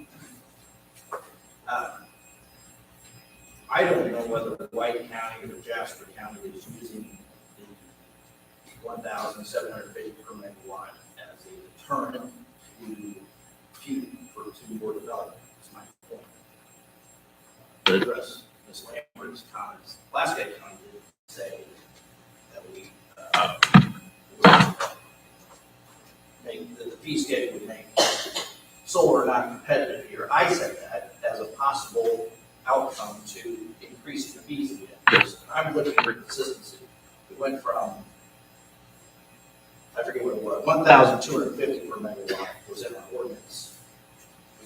I don't know whether White County or Jasper County is using the 1,750 per megawatt as a deterrent to more development. That's my point. To address Ms. Lambert's comments, Pulaski County did say that we make that the fee schedule would make solar not competitive here. I said that as a possible outcome to increasing the fees again. Because I'm looking for consistency. We went from, I forget what it was, 1,250 per megawatt was in our ordinance.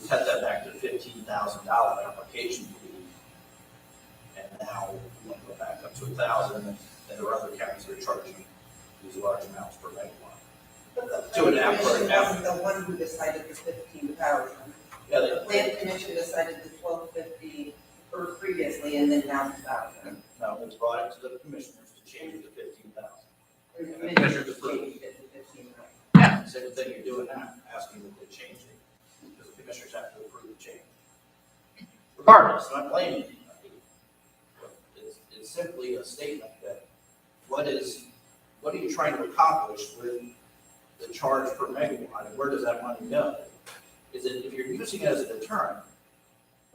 We cut that back to $15,000 application fee. And now we want to go back up to 1,000, and there are other counties that are charging these large amounts per megawatt. But the planning commission wasn't the one who decided the 15,000. Yeah, The plan commission decided the 1,250 previously, and then now 1,000. no, we brought it to the commissioners to change it to 15,000. And the Commissioners commissioners approved. changed it to 15,000. Yeah, same thing you're doing now, asking that they change it, because the commissioners have to approve the change. Regardless, I'm not blaming anybody. It's simply a statement that what are you trying to accomplish with the charge per megawatt, and where does that money go? Is it, if you're using it as a deterrent,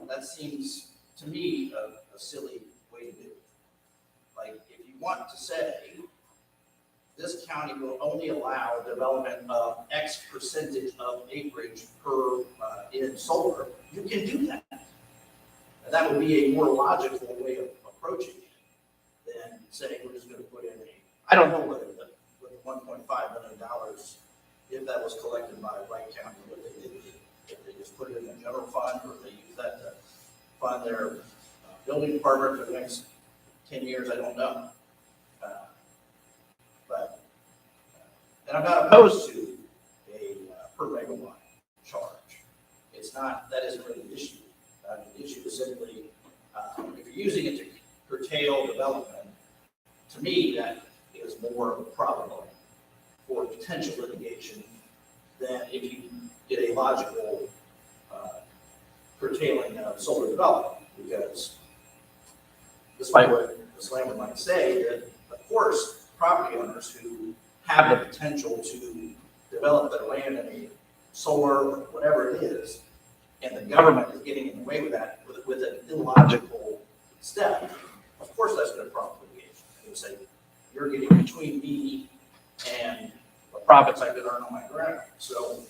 that seems to me a silly way to do it. Like, if you want to say, this county will only allow development of X percentage of acreage per, in solar, you can do that. And that would be a more logical way of approaching it than saying we're just gonna put in I don't know whether the $1.5 million, if that was collected by Wright County, what they did, if they just put it in a general fund, or if they use that to fund their building department for the next 10 years, I don't know. And I'm not opposed to a per megawatt charge. It's not, that isn't really the issue. The issue is simply, if you're using it to curtail development, to me, that is more of a problem for potential litigation than if you get a logical curtailing of solar development. Because despite what Ms. Lambert might say, that of course, property owners who have the potential to develop their land in a solar or whatever it is, and the government is getting in the way with that, with an illogical step, of course that's going to prompt litigation. They would say, you're getting between me and the profits I could earn on my ground. So,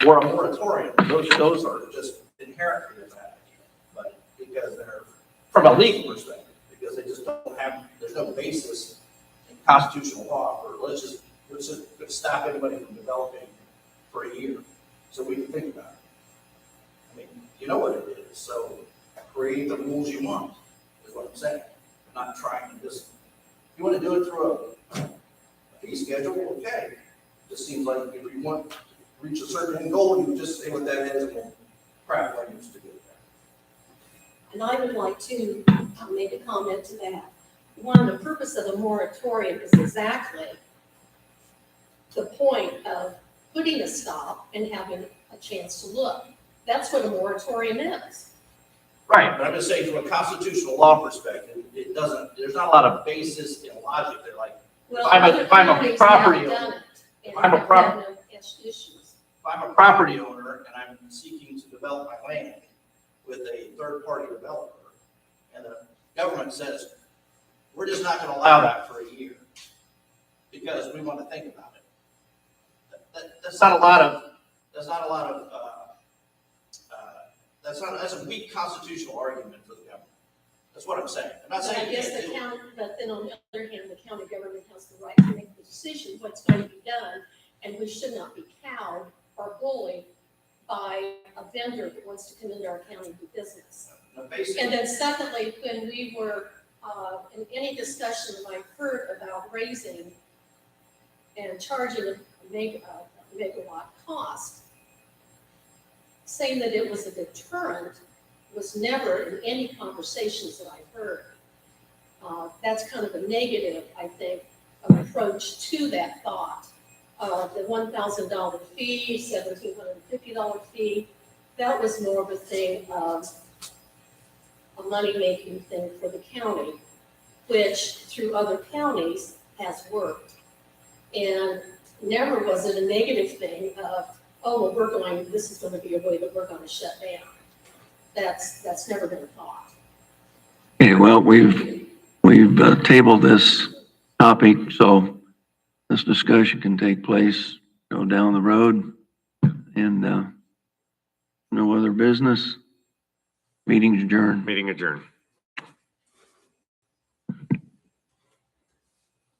or a moratorium, those are just inherently a bad idea. But because they're, from a legal perspective, because they just don't have, there's no basis in constitutional law for let's just stop anybody from developing for a year. So we can think about it. I mean, you know what it is. So create the rules you want, is what I'm saying. I'm not trying to just, if you want to do it through a fee schedule, okay. It just seems like if you want to reach a certain end goal, you just say what that is and we'll craft language to get there. And I would like to make a comment to that. One, the purpose of the moratorium is exactly the point of putting a stop and having a chance to look. That's what a moratorium is. Right, but I'm just saying from a constitutional law perspective, it doesn't, there's not a lot of basis in logic. They're like, Well, I'm a- other if I'm a counties property have done owner- it, and if I'm a have prop- had no issues. if I'm a property owner and I'm seeking to develop my land with a third-party developer, and the government says, we're just not gonna allow that for a year because we want to think about it. That's not a lot of, that's a weak constitutional argument for the government. That's what I'm saying. I'm not But saying I you guess can't the do it. county, but then on the other hand, the county government has the right to make the decision what's going to be done, and we should not be cowed or bullied by a vendor that wants to come into our county and do business. No, basically, And then secondly, when we were, in any discussion that I've heard about raising and charging a megawatt cost, saying that it was a deterrent was never in any conversations that I've heard. That's kind of a negative, I think, approach to that thought the $1,000 fee, $1,750 fee, that was more of a thing of a money-making thing for the county, which through other counties has worked. And never was it a negative thing of, oh, well, this is gonna be a way that we're gonna shut down. That's never been a thought. Okay, well, we've tabled this topic, so this discussion can take place, down the road. And, no other business. Meeting's adjourned. Meeting adjourned.